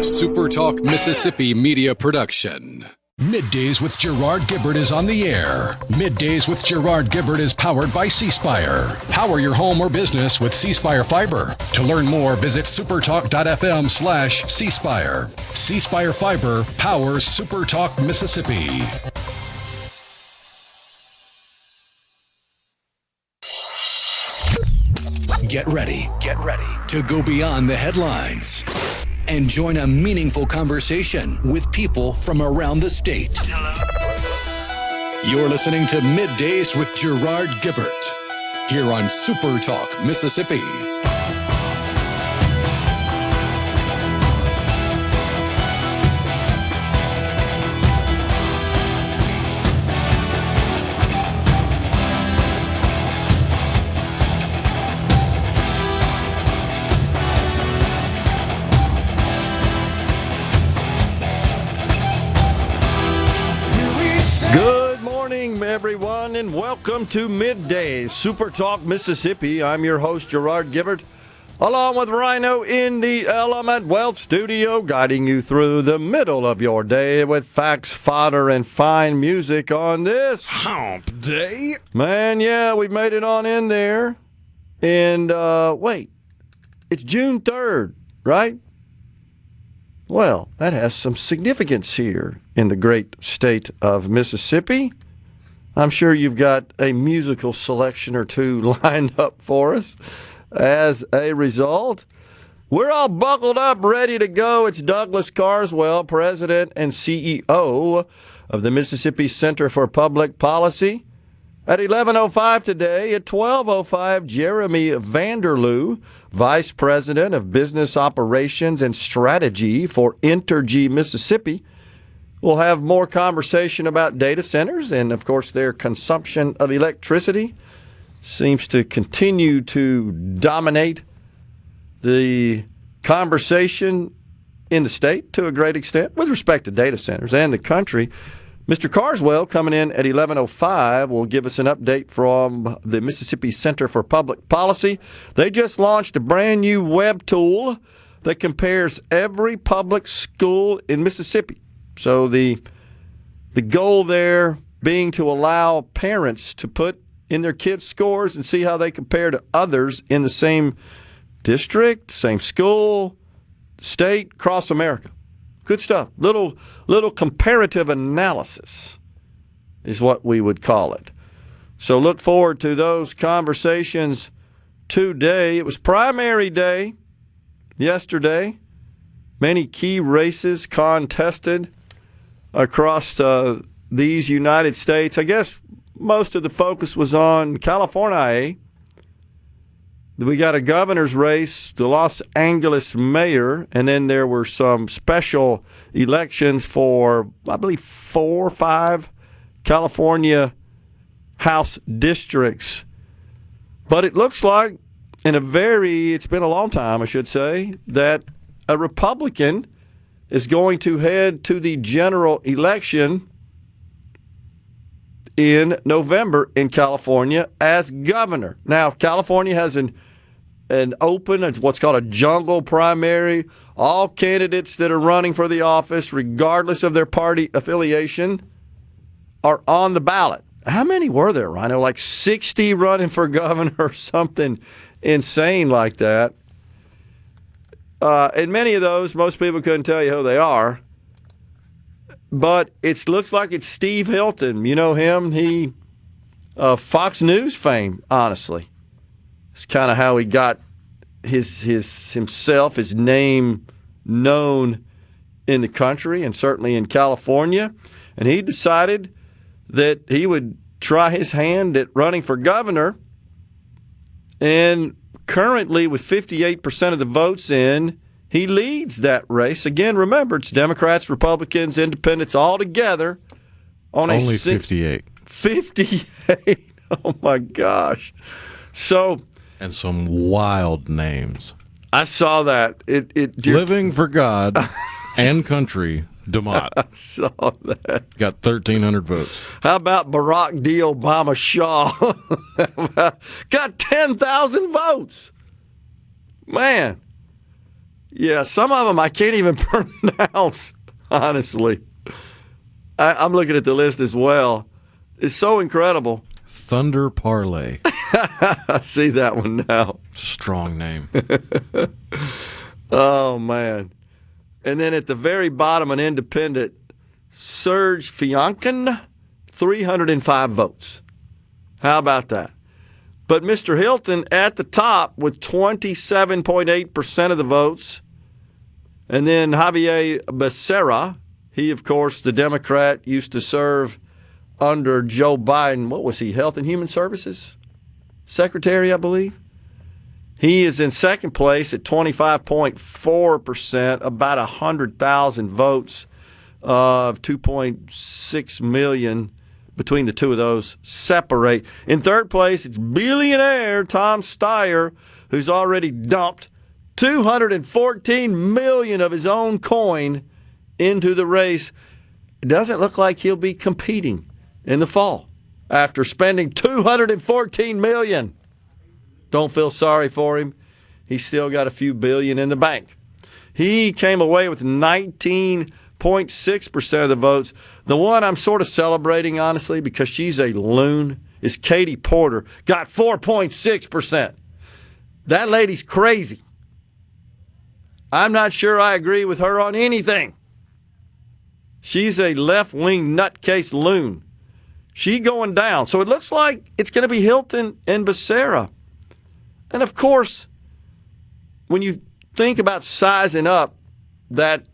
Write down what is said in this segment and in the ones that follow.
SuperTalk Mississippi media production. Middays with Gerard Gibert is on the air. Middays with Gerard Gibert is powered by C Spire. Power your home or business with C Spire Fiber. To learn more, visit supertalk.fm/C Spire. C Spire Fiber powers SuperTalk Mississippi. Get ready to go beyond the headlines and join a meaningful conversation with people from around the state. You're listening to Middays with Gerard Gibert here on SuperTalk Mississippi. Good morning, everyone, and welcome to Middays, SuperTalk Mississippi. I'm your host, Gerard Gibert, along with Rhino in the Element Wealth Studio, guiding you through the middle of your day with facts, fodder, and fine music on this Hump Day. Man, yeah, we've made it on in there. And, wait, it's June 3rd, right? Well, that has some significance here in the great state of Mississippi. I'm sure you've got a musical selection or two lined up for us. As a result, we're all buckled up, ready to go. It's Douglas Carswell, President and CEO of the Mississippi Center for Public Policy. At 11:05 today, at 12:05, Jeremy Vanderloo, Vice President of Business Operations and Strategy for Entergy Mississippi. We'll have more conversation about data centers and, of course, their consumption of electricity seems to continue to dominate the conversation in the state to a great extent with respect to data centers and the country. Mr. Carswell, coming in at 11:05, will give us an update from the Mississippi Center for Public Policy. They just launched a brand new web tool that compares every public school in Mississippi. So the goal there being to allow parents to put in their kids' scores and see how they compare to others in the same district, same school, state, across America. Good stuff. Little comparative analysis is what we would call it. So look forward to those conversations today. It was primary day yesterday. Many key races contested across these United States. I guess most of the focus was on California. We got a governor's race, the Los Angeles mayor, and then there were some special elections for, I believe, 4 or 5 California House districts. But it looks like, it's been a long time, I should say, that a Republican is going to head to the general election in November in California as governor. Now, California has an open, what's called a jungle primary. All candidates that are running for the office, regardless of their party affiliation, are on the ballot. How many were there, Rhino? Like 60 running for governor or something insane like that. And many of those, most people couldn't tell you who they are. But it looks like it's Steve Hilton. You know him? He Fox News fame, honestly. It's kind of how he got his name known in the country and certainly in California. And he decided that he would try his hand at running for governor. And currently, with 58% of the votes in, he leads that race. Again, remember, it's Democrats, Republicans, Independents all together on only 58. 58. Oh, my gosh. So, and some wild names. I saw that. Living for God and country, DeMott. I saw that. Got 1,300 votes. How about Barack D. Obama Shaw? Got 10,000 votes. Man. Yeah, some of them I can't even pronounce, honestly. I'm looking at the list as well. It's so incredible. Thunder Parlay. I see that one now. Strong name. Oh, man. And then at the very bottom, an independent, Serge Fiankin, 305 votes. How about that? But Mr. Hilton at the top with 27.8% of the votes. And then Javier Becerra, he, of course, the Democrat, used to serve under Joe Biden. What was he, Health and Human Services Secretary, I believe? He is in second place at 25.4%, about 100,000 votes of 2.6 million between the two of those separate. In third place, it's billionaire Tom Steyer, who's already dumped $214 million of his own coin into the race. It doesn't look like he'll be competing in the fall after spending $214 million. Don't feel sorry for him. He's still got a few billion in the bank. He came away with 19.6% of the votes. The one I'm sort of celebrating, honestly, because she's a loon, is Katie Porter. Got 4.6%. That lady's crazy. I'm not sure I agree with her on anything. She's a left-wing nutcase loon. She going down. So it looks like it's going to be Hilton and Becerra. And, of course, when you think about sizing up that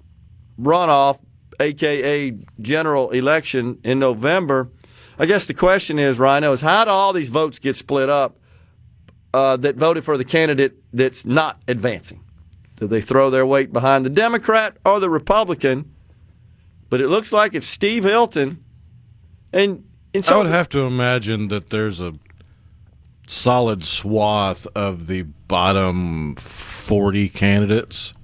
runoff, a.k.a. general election in November, I guess the question is, Rhino, is how do all these votes get split up that voted for the candidate that's not advancing? Do they throw their weight behind the Democrat or the Republican? But it looks like it's Steve Hilton. And so I would have to imagine that there's a solid swath of the bottom 40 candidates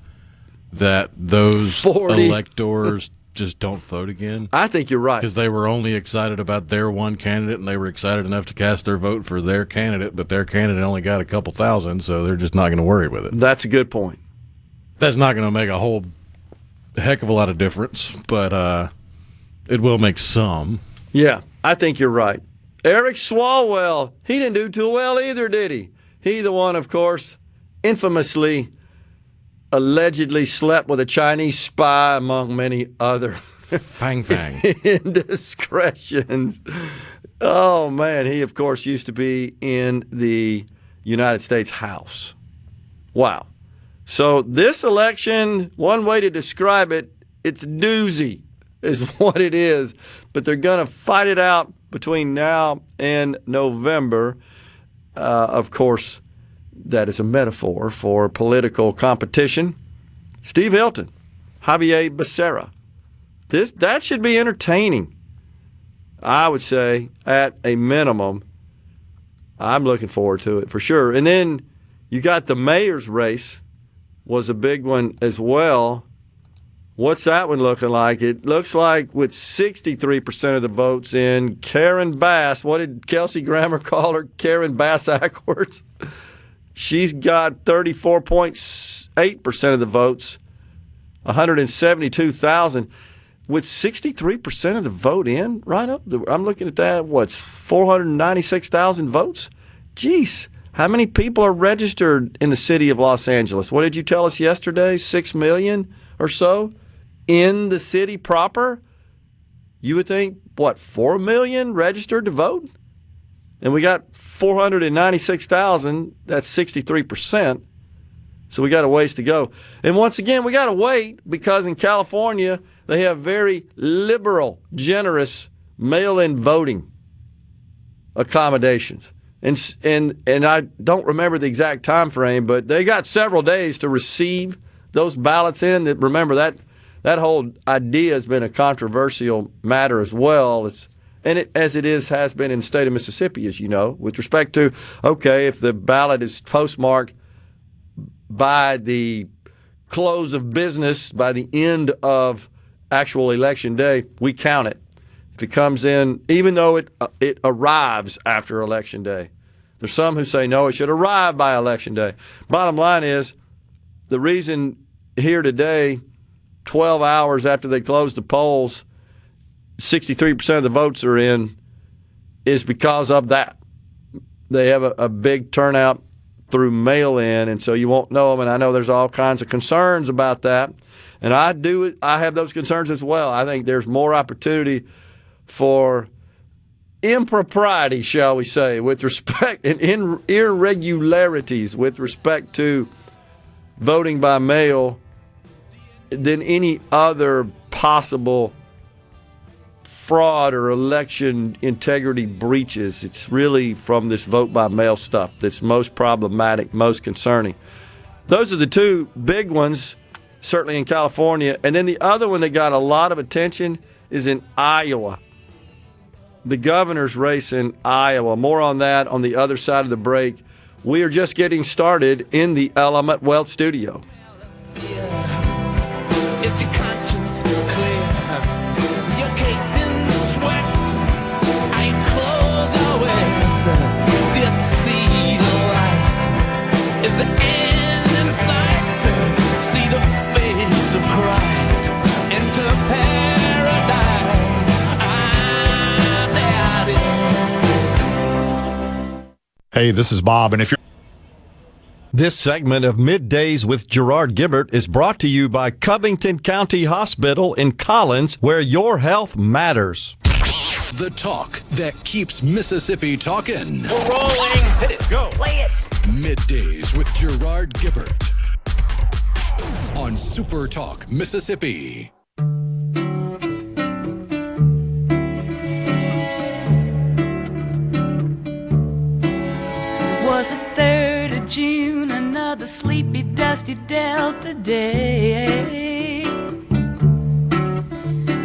that those 40 electors just don't vote again. I think you're right. Because they were only excited about their one candidate, and they were excited enough to cast their vote for their candidate, but their candidate only got a couple thousand, so they're just not going to worry with it. That's a good point. That's not going to make a whole heck of a lot of difference, but it will make some. Yeah, I think you're right. Eric Swalwell, he didn't do too well either, did he? He, the one, of course, infamously, allegedly slept with a Chinese spy, among many other Fang Fang. indiscretions. Oh, man, he, of course, used to be in the United States House. Wow. So this election, one way to describe it, it's doozy is what it is. But they're going to fight it out between now and November. Of course, that is a metaphor for political competition. Steve Hilton, Javier Becerra. That should be entertaining. I would say, at a minimum, I'm looking forward to it for sure. And then you got the mayor's race was a big one as well. What's that one looking like? It looks like with 63% of the votes in, Karen Bass. What did Kelsey Grammer call her? Karen Bass Ackwards. She's got 34.8% of the votes, 172,000. With 63% of the vote in, right up, I'm looking at that, 496,000 votes? Jeez, how many people are registered in the city of Los Angeles? What did you tell us yesterday? 6 million or so? In the city proper, you would think, 4 million registered to vote? And we got 496,000. That's 63%. So we got a ways to go. And once again, we got to wait because in California, they have very liberal, generous mail-in voting accommodations. And I don't remember the exact time frame, but they got several days to receive those ballots in. Remember, that whole idea has been a controversial matter as well. As it has been in the state of Mississippi, as you know, with respect to, okay, if the ballot is postmarked by the close of business, by the end of actual election day, we count it. If it comes in, even though it arrives after election day. There's some who say, no, it should arrive by election day. Bottom line is, the reason here today, 12 hours after they closed the polls, 63% of the votes are in, is because of that. They have a big turnout through mail-in, and so you won't know them. And I know there's all kinds of concerns about that, and I have those concerns as well. I think there's more opportunity for impropriety, shall we say, with respect and irregularities with respect to voting by mail than any other possible fraud or election integrity breaches. It's really from this vote by mail stuff that's most problematic, most concerning. Those are the two big ones, certainly in California. And then the other one that got a lot of attention is in Iowa. The governor's race in Iowa. More on that on the other side of the break. We are just getting started in the Element Wealth Studio. It's your conscience clear. You're caked in sweat. I clothes are wet. Do you see the light? Is the end in sight? See the face of Christ. Enter paradise. I doubt it. Hey, this is Bob, and if you're This segment of Middays with Gerard Gibert is brought to you by Covington County Hospital in Collins, where your health matters. The talk that keeps Mississippi talking. We're rolling. Hit it. Go. Play it. Middays with Gerard Gibert on SuperTalk Mississippi. It was the 3rd of June, another sleepy, dusty Delta day.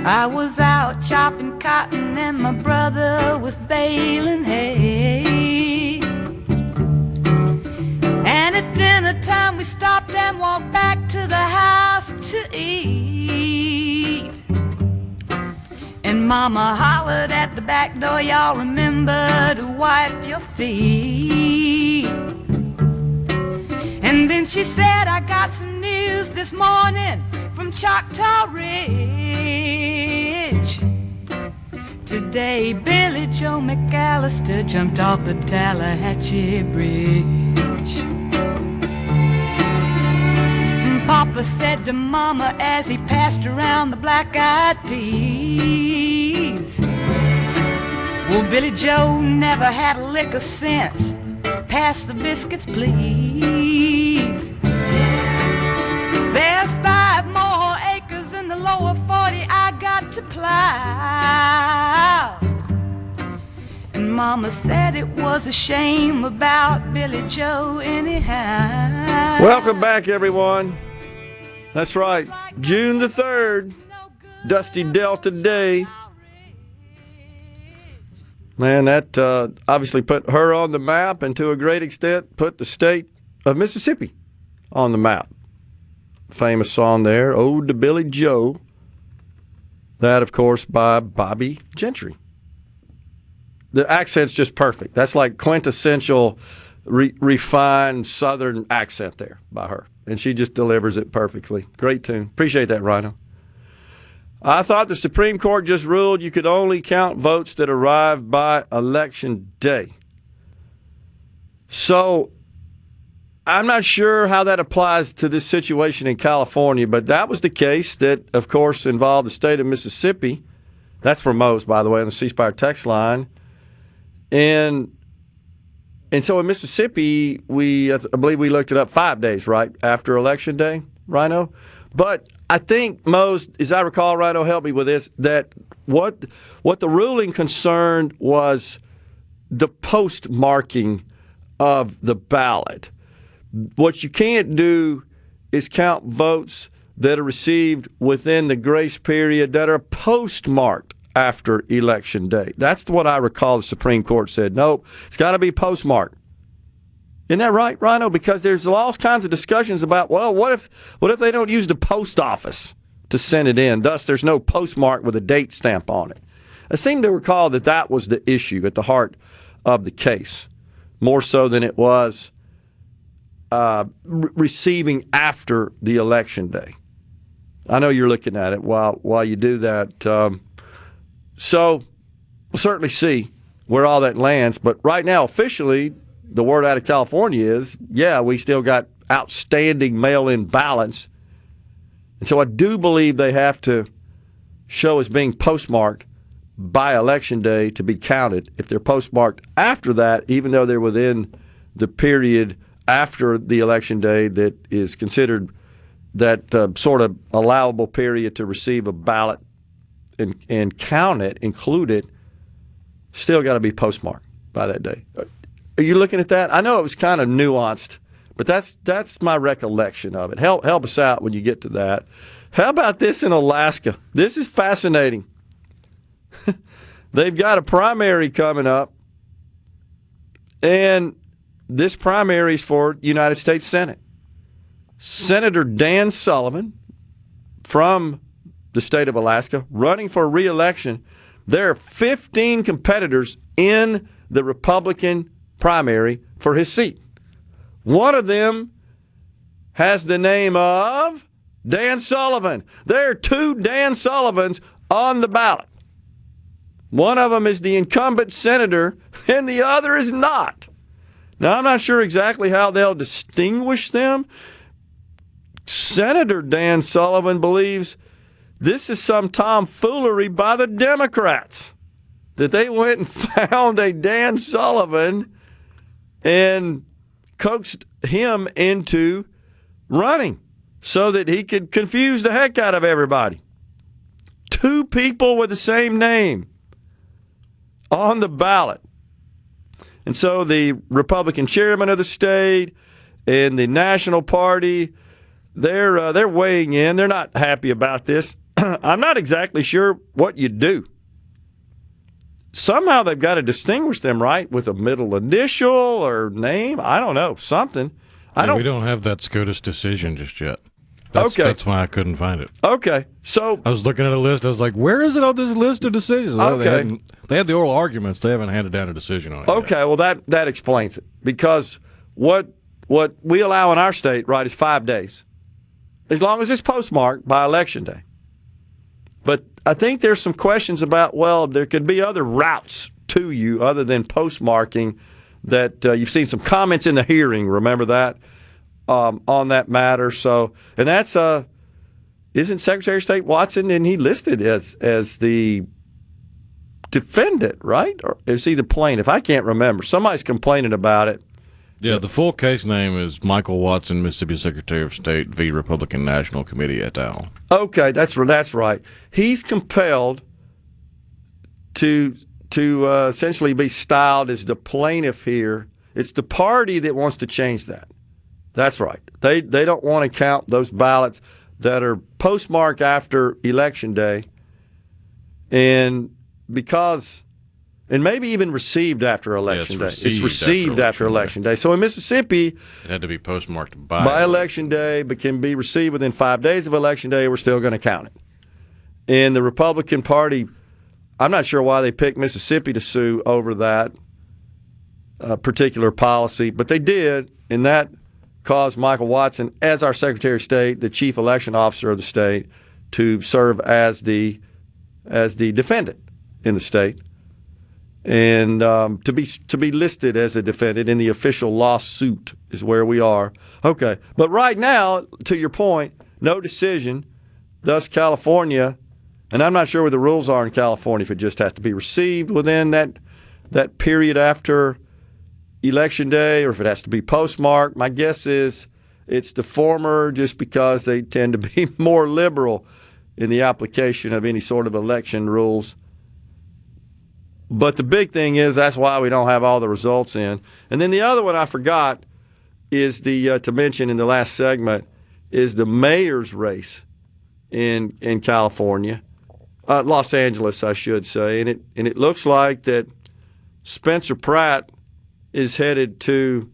I was out chopping cotton and my brother was baling hay. And at dinner time we stopped and walked back to the house to eat. And Mama hollered at the back door, y'all remember to wipe your feet. And then she said, I got some news this morning from Choctaw Ridge. Today Billy Joe McAllister jumped off the Tallahatchie Bridge. Papa said to Mama as he passed around the black-eyed peas, well, Billy Joe never had a lick of sense. Pass the biscuits, please. There's 5 more acres in the lower 40 I got to plow. And Mama said it was a shame about Billy Joe anyhow. Welcome back, everyone. That's right, June the 3rd, Dusty Delta Day. Man, that obviously put her on the map and to a great extent put the state of Mississippi on the map. Famous song there, Ode to Billy Joe. That, of course, by Bobby Gentry. The accent's just perfect. That's like quintessential refined Southern accent there by her. And she just delivers it perfectly. Great tune. Appreciate that, Rhino. I thought the Supreme Court just ruled you could only count votes that arrived by Election Day. So I'm not sure how that applies to this situation in California, but that was the case that, of course, involved the state of Mississippi. That's for most, by the way, on the C Spire text line. And so in Mississippi, I believe we looked it up 5 days, right, after Election Day, Rhino? But I think most, as I recall, Rhino, help me with this, that what the ruling concerned was the postmarking of the ballot. What you can't do is count votes that are received within the grace period that are postmarked after Election Day. That's what I recall the Supreme Court said. Nope, it's got to be postmarked. Isn't that right, Rhino? Because there's all kinds of discussions about, well, what if they don't use the post office to send it in? Thus, there's no postmark with a date stamp on it. I seem to recall that was the issue at the heart of the case, more so than it was receiving after the election day. I know you're looking at it while you do that. So we'll certainly see where all that lands. But right now, officially, the word out of California is, yeah, we still got outstanding mail-in ballots. And so I do believe they have to show as being postmarked by Election Day to be counted. If they're postmarked after that, even though they're within the period after the Election Day that is considered that sort of allowable period to receive a ballot and count it, include it, still got to be postmarked by that day. Are you looking at that? I know it was kind of nuanced, but that's my recollection of it. Help us out when you get to that. How about this in Alaska? This is fascinating. They've got a primary coming up, and this primary is for United States Senate. Senator Dan Sullivan from the state of Alaska running for re-election. There are 15 competitors in the Republican primary for his seat. One of them has the name of Dan Sullivan. There are 2 Dan Sullivans on the ballot. One of them is the incumbent senator, and the other is not. Now, I'm not sure exactly how they'll distinguish them. Senator Dan Sullivan believes this is some tomfoolery by the Democrats, that they went and found a Dan Sullivan and coaxed him into running so that he could confuse the heck out of everybody. 2 people with the same name on the ballot. And so the Republican chairman of the state and the National Party, they're weighing in. They're not happy about this. I'm not exactly sure what you do. Somehow they've got to distinguish them, right, with a middle initial or name. I don't know, something. We don't have that SCOTUS decision just yet. That's why I couldn't find it. Okay, so I was looking at a list. I was like, "Where is it on this list of decisions?" Well, okay. They had the oral arguments. They haven't handed down a decision on it. Okay, yet. well that explains it, because what we allow in our state, right, is 5 days, as long as it's postmarked by Election Day. But I think there's some questions about, well, there could be other routes to you other than postmarking. That you've seen some comments in the hearing. Remember that on that matter. So, and that's isn't Secretary of State Watson, and he listed as the defendant, right? Or is he the plaintiff? I can't remember. Somebody's complaining about it. Yeah, the full case name is Michael Watson, Mississippi Secretary of State v. Republican National Committee et al. Okay, that's right. He's compelled to essentially be styled as the plaintiff here. It's the party that wants to change that. That's right. They don't want to count those ballots that are postmarked after Election Day, and maybe even received after Election Day. It's received after Election Day. So in Mississippi, it had to be postmarked by Election Day, but can be received within 5 days of Election Day. We're still going to count it. And the Republican Party, I'm not sure why they picked Mississippi to sue over that particular policy, but they did, and that caused Michael Watson, as our Secretary of State, the chief election officer of the state, to serve as the defendant in the state, and to be listed as a defendant in the official lawsuit is where we are. Okay, but right now, to your point, no decision. Thus, California. And I'm not sure what the rules are in California, if it just has to be received within that period after Election Day, or if it has to be postmarked. My guess is it's the former, just because they tend to be more liberal in the application of any sort of election rules. But the big thing is that's why we don't have all the results in. And then the other one I forgot is to mention in the last segment is the mayor's race in California. Los Angeles, I should say, and it looks like that Spencer Pratt is headed to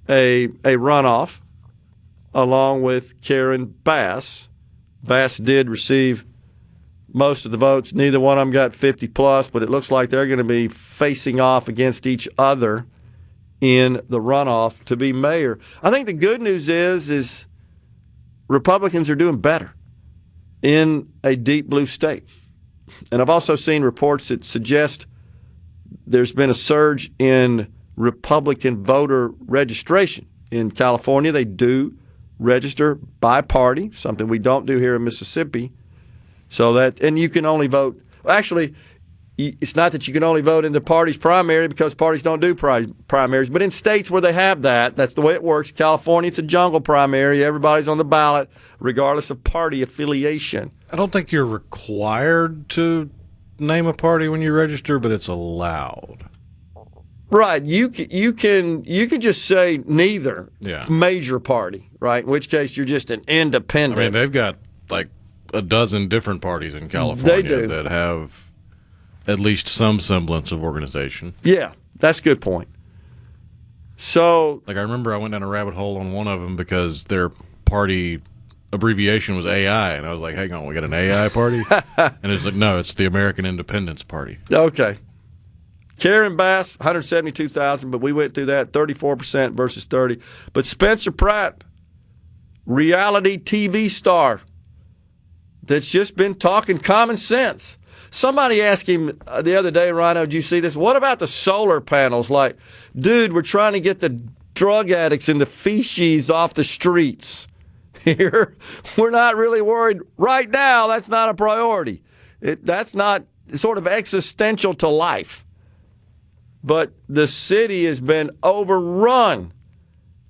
a runoff along with Karen Bass. Bass did receive most of the votes. Neither one of them got 50 plus, but it looks like they're going to be facing off against each other in the runoff to be mayor. I think the good news is Republicans are doing better in a deep blue state. And I've also seen reports that suggest there's been a surge in Republican voter registration. In California, they do register by party, something we don't do here in Mississippi. And you can only vote. Actually, it's not that you can only vote in the party's primary because parties don't do primaries. But in states where they have that, that's the way it works. California, it's a jungle primary. Everybody's on the ballot, regardless of party affiliation. I don't think you're required to name a party when you register, but it's allowed. Right. You can just say neither major party, right? In which case you're just an independent. I mean, they've got like a dozen different parties in California that have at least some semblance of organization. Yeah, that's a good point. So, like, I remember I went down a rabbit hole on one of them because their party abbreviation was AI, and I was like, hang on, we got an AI party? And it's like, no, it's the American Independence Party. Okay. Karen Bass, 172,000, but we went through that, 34% versus 30. But Spencer Pratt, reality TV star that's just been talking common sense. Somebody asked him the other day, Rhino, did you see this? What about the solar panels? Like, dude, we're trying to get the drug addicts and the feces off the streets here. We're not really worried. Right now, that's not a priority. That's not sort of existential to life. But the city has been overrun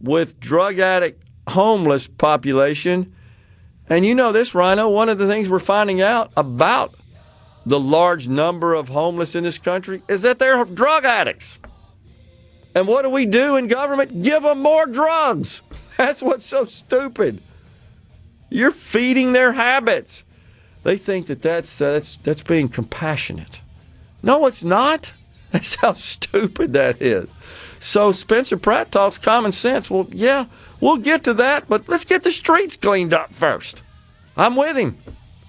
with drug addict, homeless population. And you know this, Rhino, one of the things we're finding out about the large number of homeless in this country is that they're drug addicts. And what do we do in government? Give them more drugs. That's what's so stupid. You're feeding their habits. They think that's being compassionate. No, it's not. That's how stupid that is. So Spencer Pratt talks common sense. Well, yeah, we'll get to that, but let's get the streets cleaned up first. I'm with him.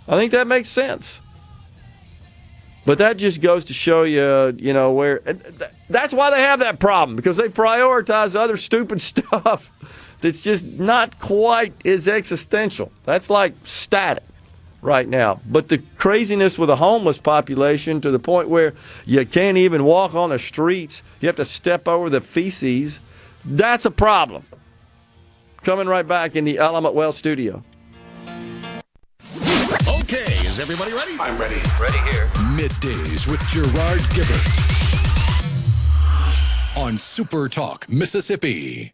I think that makes sense. But that just goes to show you, where that's why they have that problem, because they prioritize other stupid stuff that's just not quite as existential. That's like static right now. But the craziness with the homeless population to the point where you can't even walk on the streets, you have to step over the feces, that's a problem. Coming right back in the Element Well studio. Okay, is everybody ready? I'm ready. Ready here. Middays with Gerard Gibert on SuperTalk, Mississippi.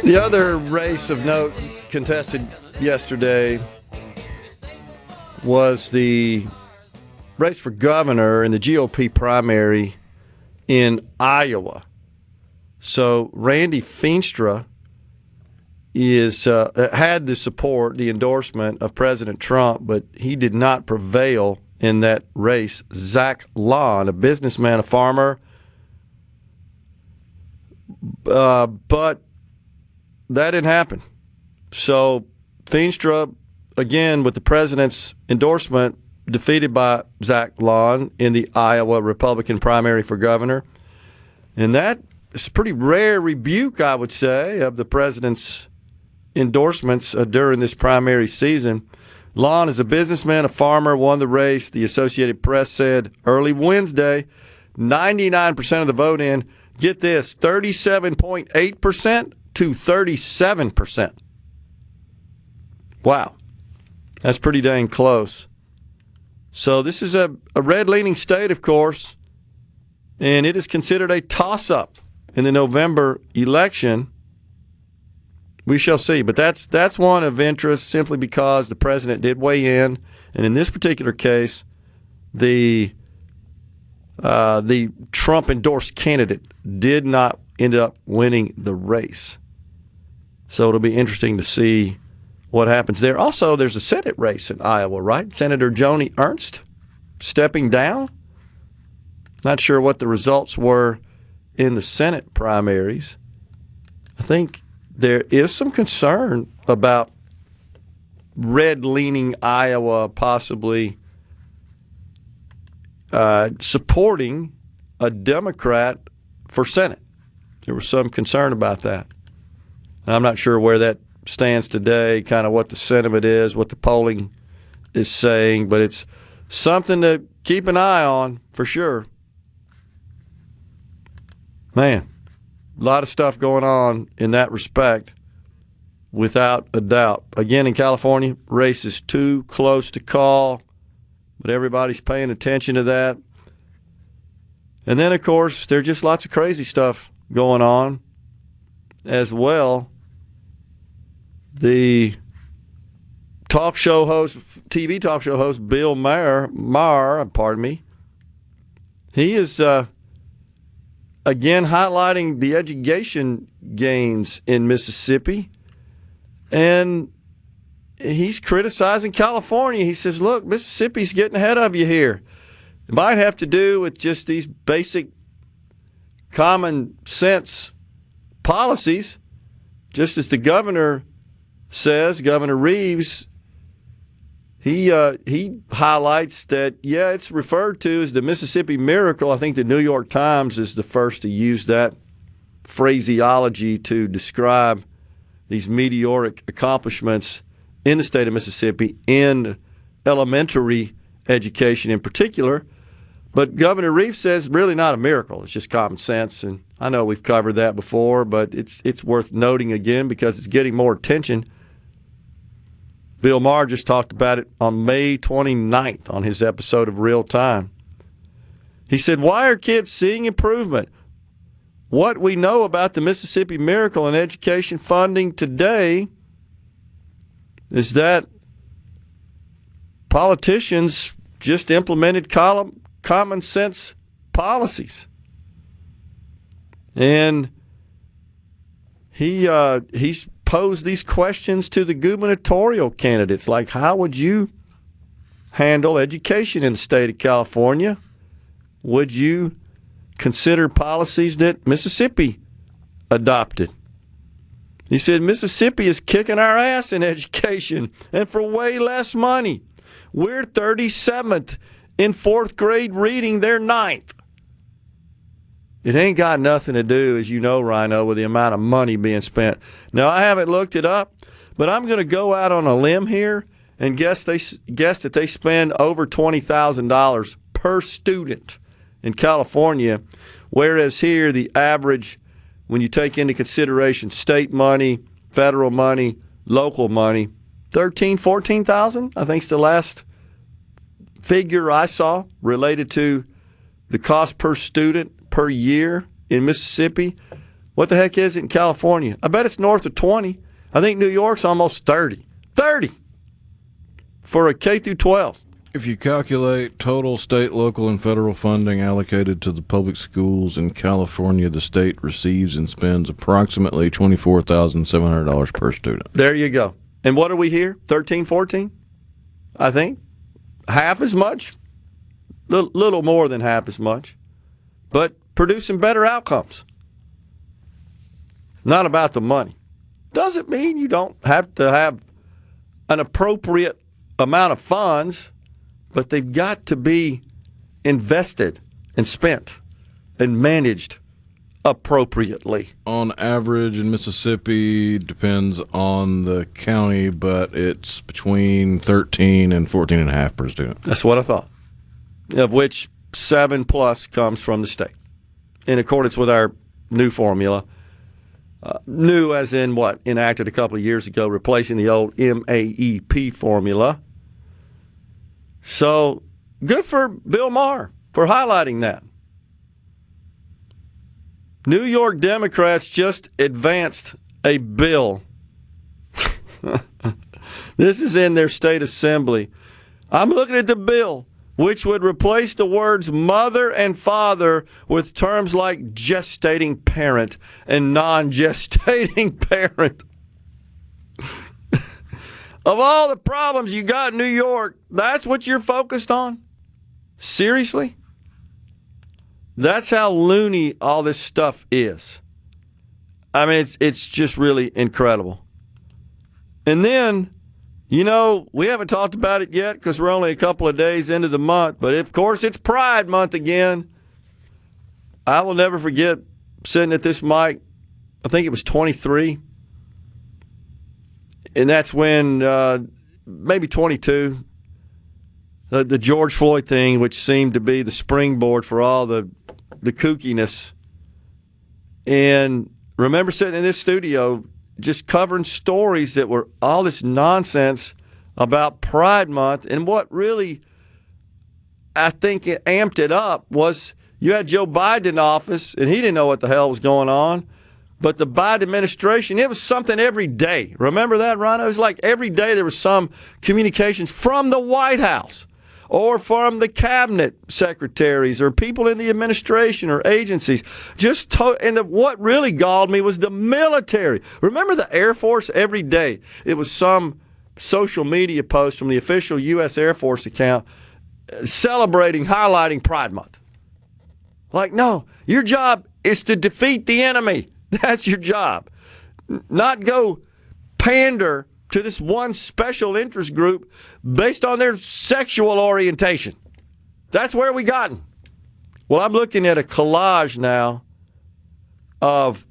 The other race of note contested yesterday was the race for governor in the GOP primary in Iowa. So Randy Feenstra had the support, the endorsement of President Trump, but he did not prevail in that race. Zach Lon, a businessman, a farmer, but that didn't happen. So Feenstra, again, with the president's endorsement, defeated by Zach Lon in the Iowa Republican primary for governor. And that is a pretty rare rebuke, I would say, of the president's endorsements during this primary season. Lon is a businessman, a farmer, won the race. The Associated Press said early Wednesday, 99% of the vote in, get this, 37.8% to 37%. Wow. That's pretty dang close. So this is a red-leaning state, of course, and it is considered a toss-up in the November election. We shall see. But that's one of interest simply because the president did weigh in And in this particular case, the Trump-endorsed candidate did not end up winning the race. So it'll be interesting to see what happens there. Also, there's a Senate race in Iowa, right? Senator Joni Ernst stepping down. Not sure what the results were in the Senate primaries. I think there is some concern about red-leaning Iowa possibly supporting a Democrat for Senate. There was some concern about that. I'm not sure where that stands today, kind of what the sentiment is, what the polling is saying, but it's something to keep an eye on for sure. Man, a lot of stuff going on in that respect, without a doubt. Again, in California, race is too close to call, but everybody's paying attention to that. And then, of course, there's just lots of crazy stuff going on as well. The TV talk show host, Bill Maher, he is again highlighting the education gains in Mississippi, and he's criticizing California. He says, look, Mississippi's getting ahead of you here. It might have to do with just these basic common sense policies, just as the governor says, Governor Reeves, he highlights that, yeah, it's referred to as the Mississippi Miracle. I think the New York Times is the first to use that phraseology to describe these meteoric accomplishments in the state of Mississippi in elementary education in particular. But Governor Reeves says really not a miracle. It's just common sense. And I know we've covered that before, but it's worth noting again because it's getting more attention. Bill Maher just talked about it on May 29th on his episode of Real Time. He said, why are kids seeing improvement? What we know about the Mississippi Miracle in education funding today is that politicians just implemented common sense policies. And he's posed these questions to the gubernatorial candidates, like how would you handle education in the state of California? Would you consider policies that Mississippi adopted? He said, Mississippi is kicking our ass in education and for way less money. We're 37th in fourth grade reading, they're 9th. It ain't got nothing to do, as you know, Rhino, with the amount of money being spent. Now, I haven't looked it up, but I'm going to go out on a limb here and guess that they spend over $20,000 per student in California, whereas here the average, when you take into consideration state money, federal money, local money, $13,000, $14,000, I think is the last figure I saw related to the cost per student per year in Mississippi. What the heck is it in California? I bet it's north of 20. I think New York's almost 30. 30 for a K through 12. If you calculate total state, local, and federal funding allocated to the public schools in California, the state receives and spends approximately $24,700 per student. There you go. And what are we here? 13, 14? I think. Half as much. Little more than half as much. But producing better outcomes. Not about the money. Doesn't mean you don't have to have an appropriate amount of funds, but they've got to be invested and spent and managed appropriately. On average in Mississippi, depends on the county, but it's between 13 and 14.5 per student. That's what I thought. Of which 7 plus comes from the state, in accordance with our new formula. New as in what? Enacted a couple of years ago, replacing the old MAEP formula. So good for Bill Maher for highlighting that. New York Democrats just advanced a bill. This is in their state assembly. I'm looking at the bill, which would replace the words mother and father with terms like gestating parent and non-gestating parent. Of all the problems you got in New York, that's what you're focused on? Seriously? That's how loony all this stuff is. I mean, it's just really incredible. And then, you know, we haven't talked about it yet because we're only a couple of days into the month, but of course it's Pride Month again. I will never forget sitting at this mic, I think it was 23, and that's when, maybe 22, the George Floyd thing, which seemed to be the springboard for all the kookiness. And remember sitting in this studio just covering stories that were all this nonsense about Pride Month. And what really, I think, it amped it up was you had Joe Biden in office, and he didn't know what the hell was going on. But the Biden administration, it was something every day. Remember that, Rhino? It was like every day there was some communications from the White House or from the cabinet secretaries or people in the administration or agencies. What really galled me was the military. Remember the Air Force every day? It was some social media post from the official U.S. Air Force account celebrating, highlighting Pride Month. Like, no, your job is to defeat the enemy. That's your job. Not go pander to this one special interest group based on their sexual orientation. That's where we gotten. Well, I'm looking at a collage now of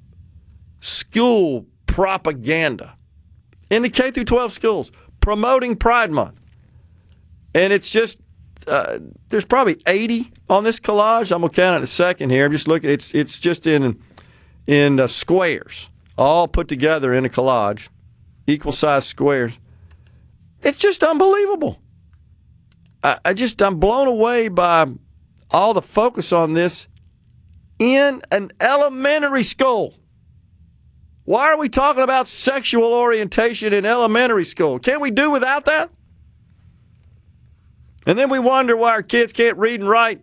school propaganda in the K through 12 schools promoting Pride Month. And it's just, there's probably 80 on this collage. I'm going to count in a second here. I'm just looking. It's just in squares, all put together in a collage, equal-sized squares. It's just unbelievable. I'm blown away by all the focus on this in an elementary school. Why are we talking about sexual orientation in elementary school? Can't we do without that? And then we wonder why our kids can't read and write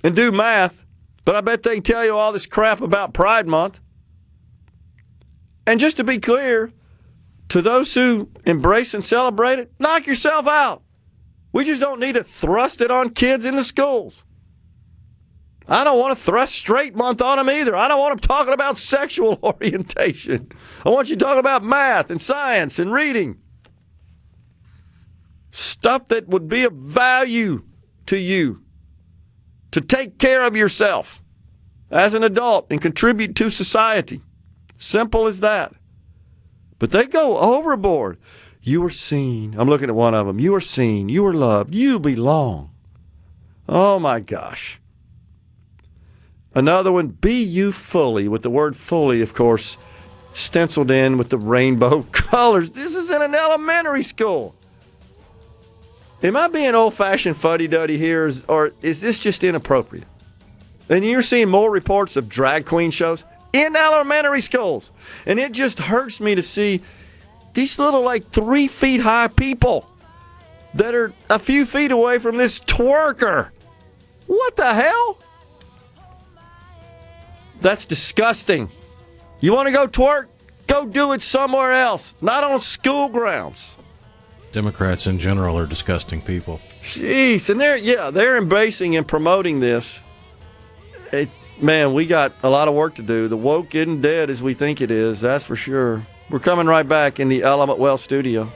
and do math. But I bet they can tell you all this crap about Pride Month. And just to be clear, to those who embrace and celebrate it, knock yourself out. We just don't need to thrust it on kids in the schools. I don't want to thrust Straight Month on them either. I don't want them talking about sexual orientation. I want you talking about math and science and reading. Stuff that would be of value to you. To take care of yourself as an adult and contribute to society. Simple as that. But they go overboard. You are seen. I'm looking at one of them. You are seen. You are loved. You belong. Oh, my gosh. Another one, be you fully, with the word fully, of course, stenciled in with the rainbow colors. This is in an elementary school. Am I being old-fashioned fuddy-duddy here, or is this just inappropriate? And you're seeing more reports of drag queen shows in elementary schools. And it just hurts me to see these little, 3 feet high people that are a few feet away from this twerker. What the hell? That's disgusting. You want to go twerk? Go do it somewhere else, not on school grounds. Democrats in general are disgusting people. Jeez, and they're embracing and promoting this. Man, we got a lot of work to do. The woke isn't dead as we think it is, that's for sure. We're coming right back in the Element Well studio.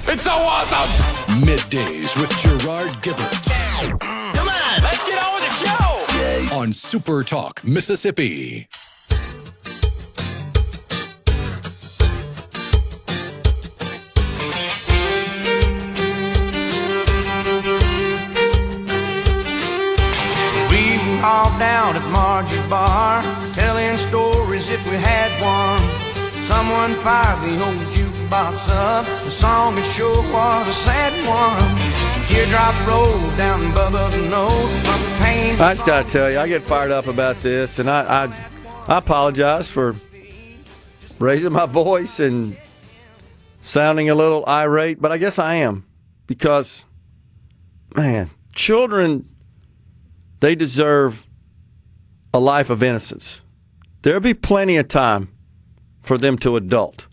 It's so awesome! Middays with Gerard Gibert. Come on, let's get on with the show. On SuperTalk, Mississippi. We were all down at Marge's bar, telling stories if we had one. Someone fired the old jukebox box up. The song it sure was a sad one. Teardrop rolled down Bubba's nose from the pain. I just got to tell you, I get fired up about this, and I apologize for raising my voice and sounding a little irate, but I guess I am because, man, children, they deserve a life of innocence. There'll be plenty of time for them to adult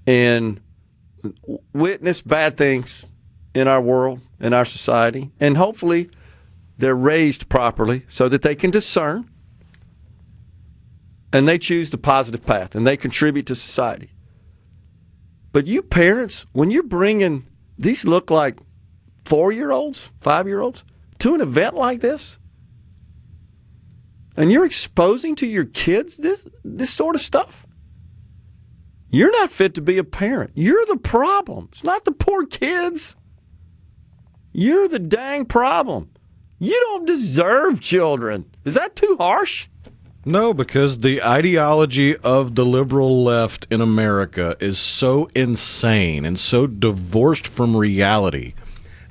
and witness bad things in our world, in our society, and hopefully they're raised properly so that they can discern and they choose the positive path and they contribute to society. But you parents, when you're bringing, these look like 4-year-olds, 5-year-olds, to an event like this, and you're exposing to your kids this sort of stuff, you're not fit to be a parent. You're the problem. It's not the poor kids. You're the dang problem. You don't deserve children. Is that too harsh? No, because the ideology of the liberal left in America is so insane and so divorced from reality.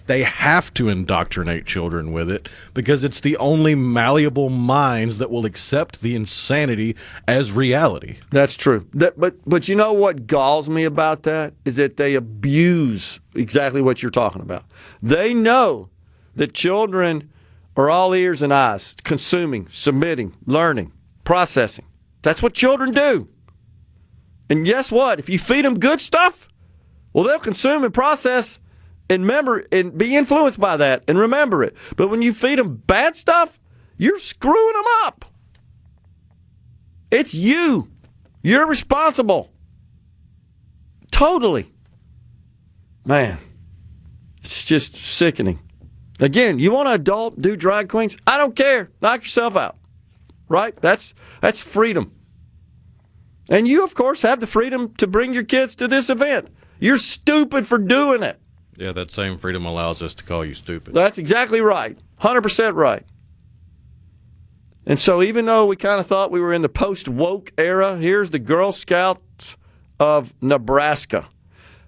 They have to indoctrinate children with it because it's the only malleable minds that will accept the insanity as reality. That's true. But you know what galls me about that is that they abuse exactly what you're talking about. They know that children are all ears and eyes, consuming, submitting, learning, processing. That's what children do. And guess what? If you feed them good stuff, well, they'll consume and process and remember and be influenced by that and remember it. But when you feed them bad stuff, you're screwing them up. It's you. You're responsible. Totally. Man, it's just sickening. Again, you want to adult, do drag queens? I don't care. Knock yourself out. Right? That's freedom. And you, of course, have the freedom to bring your kids to this event. You're stupid for doing it. Yeah, that same freedom allows us to call you stupid. That's exactly right. 100% right. And so even though we kind of thought we were in the post-woke era, here's the Girl Scouts of Nebraska.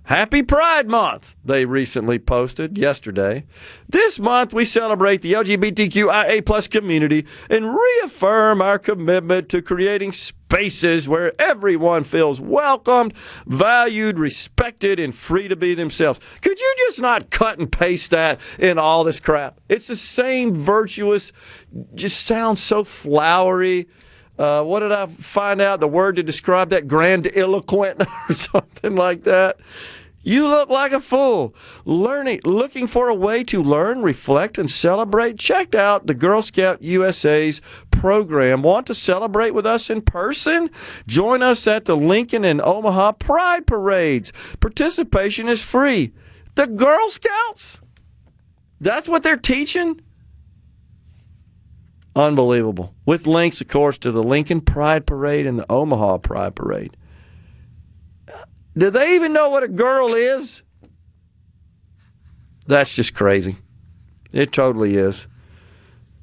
Happy Pride Month, they recently posted yesterday. This month, we celebrate the LGBTQIA plus community and reaffirm our commitment to creating spaces where everyone feels welcomed, valued, respected, and free to be themselves. Could you just not cut and paste that in all this crap? It's the same virtuous, just sounds so flowery. What did I find out? The word to describe that, grandiloquent or something like that. You look like a fool. Looking for a way to learn, reflect, and celebrate? Check out the Girl Scout USA's program. Want to celebrate with us in person? Join us at the Lincoln and Omaha Pride Parades. Participation is free. The Girl Scouts? That's what they're teaching? Unbelievable. With links, of course, to the Lincoln Pride Parade and the Omaha Pride Parade. Do they even know what a girl is? That's just crazy. It totally is.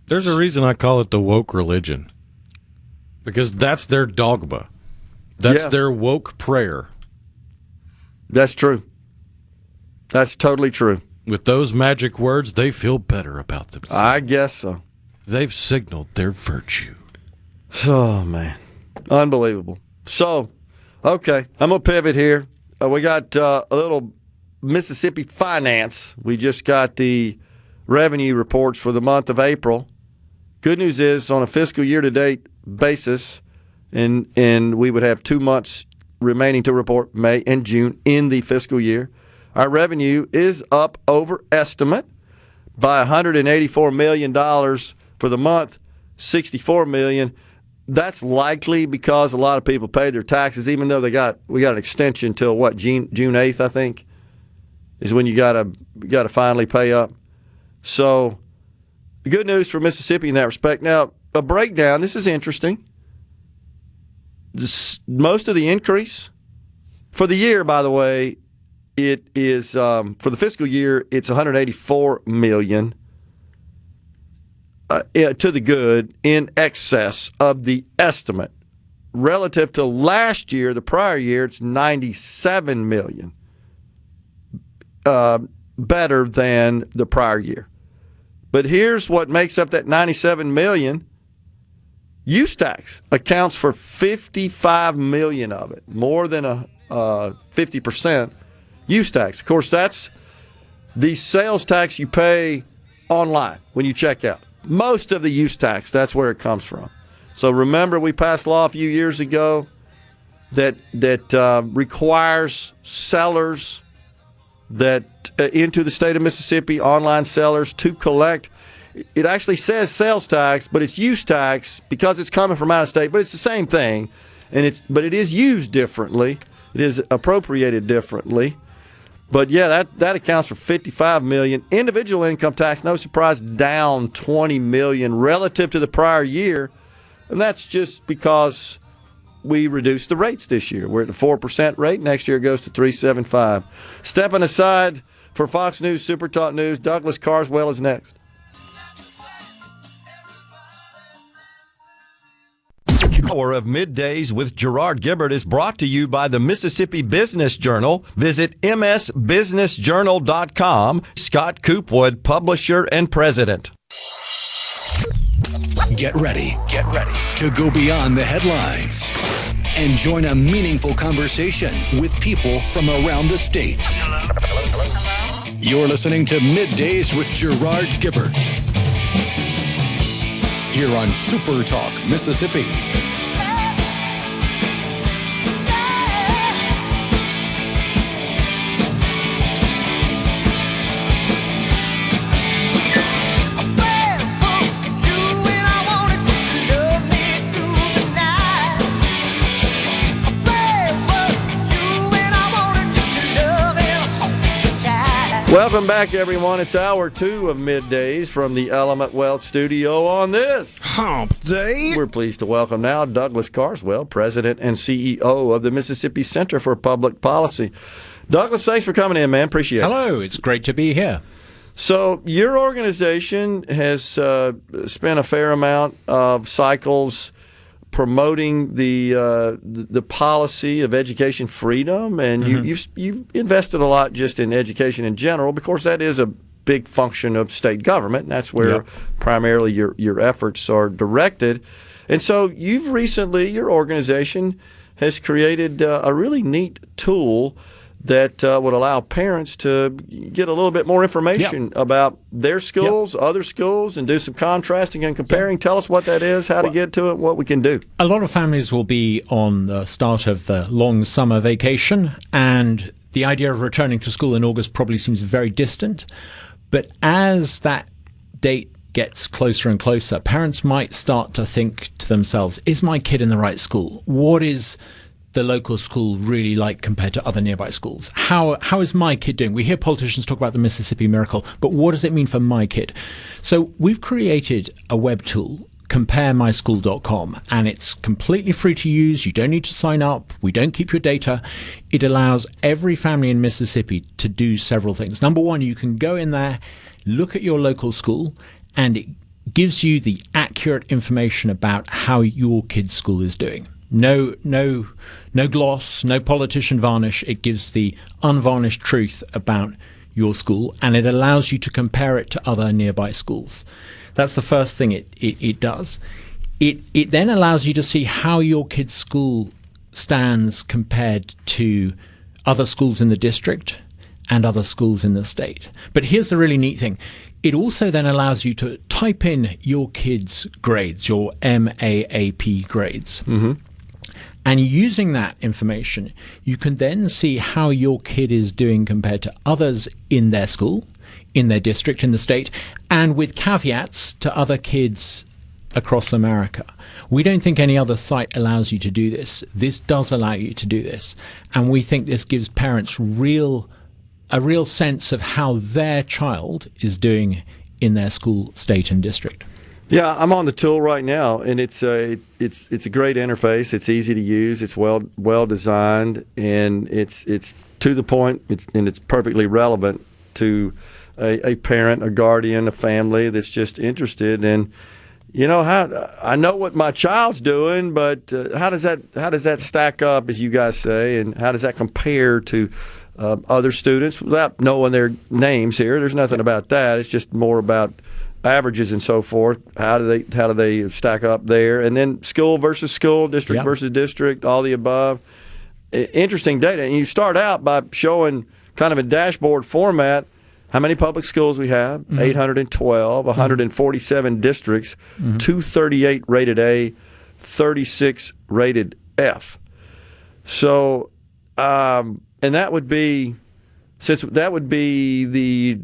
There's a reason I call it the woke religion. Because that's their dogma. That's their woke prayer. That's true. That's totally true. With those magic words, they feel better about themselves. I guess so. They've signaled their virtue. Oh, man. Unbelievable. So, okay, I'm going to pivot here. We got a little Mississippi finance. We just got the revenue reports for the month of April. Good news is, on a fiscal year-to-date basis, and we would have 2 months remaining to report, May and June, in the fiscal year. Our revenue is up over estimate by $184 million for the month, $64 million. That's likely because a lot of people paid their taxes, even though we got an extension till what, June 8th, I think, is when you gotta finally pay up. So, good news for Mississippi in that respect. Now, a breakdown. This is interesting. Most of the increase for the year, by the way, it is for the fiscal year. It's $184 million. To the good, in excess of the estimate relative to last year, the prior year, it's $97 million better than the prior year. But here's what makes up that $97 million. Use tax accounts for $55 million of it, more than 50% use tax. Of course, that's the sales tax you pay online when you check out. Most of the use tax, that's where it comes from. So remember, we passed a law a few years ago that requires sellers that into the state of Mississippi, online sellers, to collect. It actually says sales tax, but it's use tax because it's coming from out of state. But it's the same thing, but it is used differently. It is appropriated differently. But yeah, that accounts for $55 million. Individual income tax, no surprise, down $20 million relative to the prior year, and that's just because we reduced the rates this year. We're at the 4% rate. Next year it goes to 3.75. Stepping aside for Fox News SuperTalk News, Douglas Carswell is next. Hour of Middays with Gerard Gibert is brought to you by the Mississippi Business Journal. Visit msbusinessjournal.com. Scott Coopwood, publisher and president. Get ready to go beyond the headlines and join a meaningful conversation with people from around the state. You're listening to Middays with Gerard Gibert here on SuperTalk, Mississippi. Welcome back, everyone. It's hour 2 of Middays from the Element Wealth Studio on this Hump Day. We're pleased to welcome now Douglas Carswell, President and CEO of the Mississippi Center for Public Policy. Douglas, thanks for coming in, man. Appreciate it. Hello. It's great to be here. So your organization has spent a fair amount of cycles promoting the policy of education freedom, and you've invested a lot just in education in general, because that is a big function of state government, and that's where primarily your efforts are directed. And so your organization has created a really neat tool that would allow parents to get a little bit more information about their schools, other schools, and do some contrasting and comparing. Tell us what that is, how to get to it, what we can do. A lot of families will be on the start of the long summer vacation, and the idea of returning to school in August probably seems very distant. But as that date gets closer and closer, parents might start to think to themselves, is my kid in the right school? What is the local school really like compared to other nearby schools? How is my kid doing? We hear politicians talk about the Mississippi Miracle, but what does it mean for my kid? So we've created a web tool, comparemyschool.com, and it's completely free to use. You don't need to sign up. We don't keep your data. It allows every family in Mississippi to do several things. Number one, you can go in there, look at your local school, and it gives you the accurate information about how your kid's school is doing. No gloss, no politician varnish. It gives the unvarnished truth about your school, and it allows you to compare it to other nearby schools. That's the first thing it does. It then allows you to see how your kid's school stands compared to other schools in the district and other schools in the state. But here's the really neat thing. It also then allows you to type in your kid's grades, your MAAP grades. Mm-hmm. And using that information, you can then see how your kid is doing compared to others in their school, in their district, in the state, and with caveats to other kids across America. We don't think any other site allows you to do this. This does allow you to do this. And we think this gives parents a real sense of how their child is doing in their school, state, and district. Yeah, I'm on the tool right now, and it's a great interface. It's easy to use. It's well designed, and it's to the point. It's perfectly relevant to a parent, a guardian, a family that's just interested in how I know what my child's doing, but how does that stack up, as you guys say, and how does that compare to other students without knowing their names here? There's nothing about that. It's just more about averages and so forth. How do they stack up there? And then school versus school, district versus district, all the above. Interesting data. And you start out by showing kind of a dashboard format how many public schools we have, 812, 147 districts, 238 rated A, 36 rated F. So, and that would be the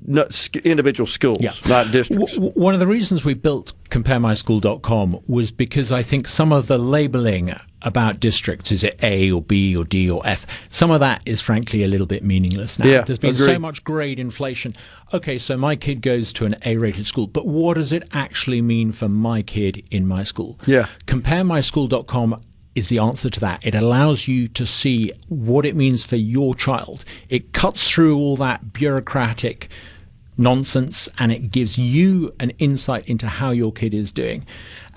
individual schools, not districts. One of the reasons we built CompareMySchool.com was because I think some of the labeling about districts, is it A or B or D or F, some of that is frankly a little bit meaningless now. There's been so much grade inflation. Okay, so my kid goes to an A-rated school, but what does it actually mean for my kid in my school? CompareMySchool.com is the answer to that. It allows you to see what it means for your child. It cuts through all that bureaucratic nonsense, and it gives you an insight into how your kid is doing.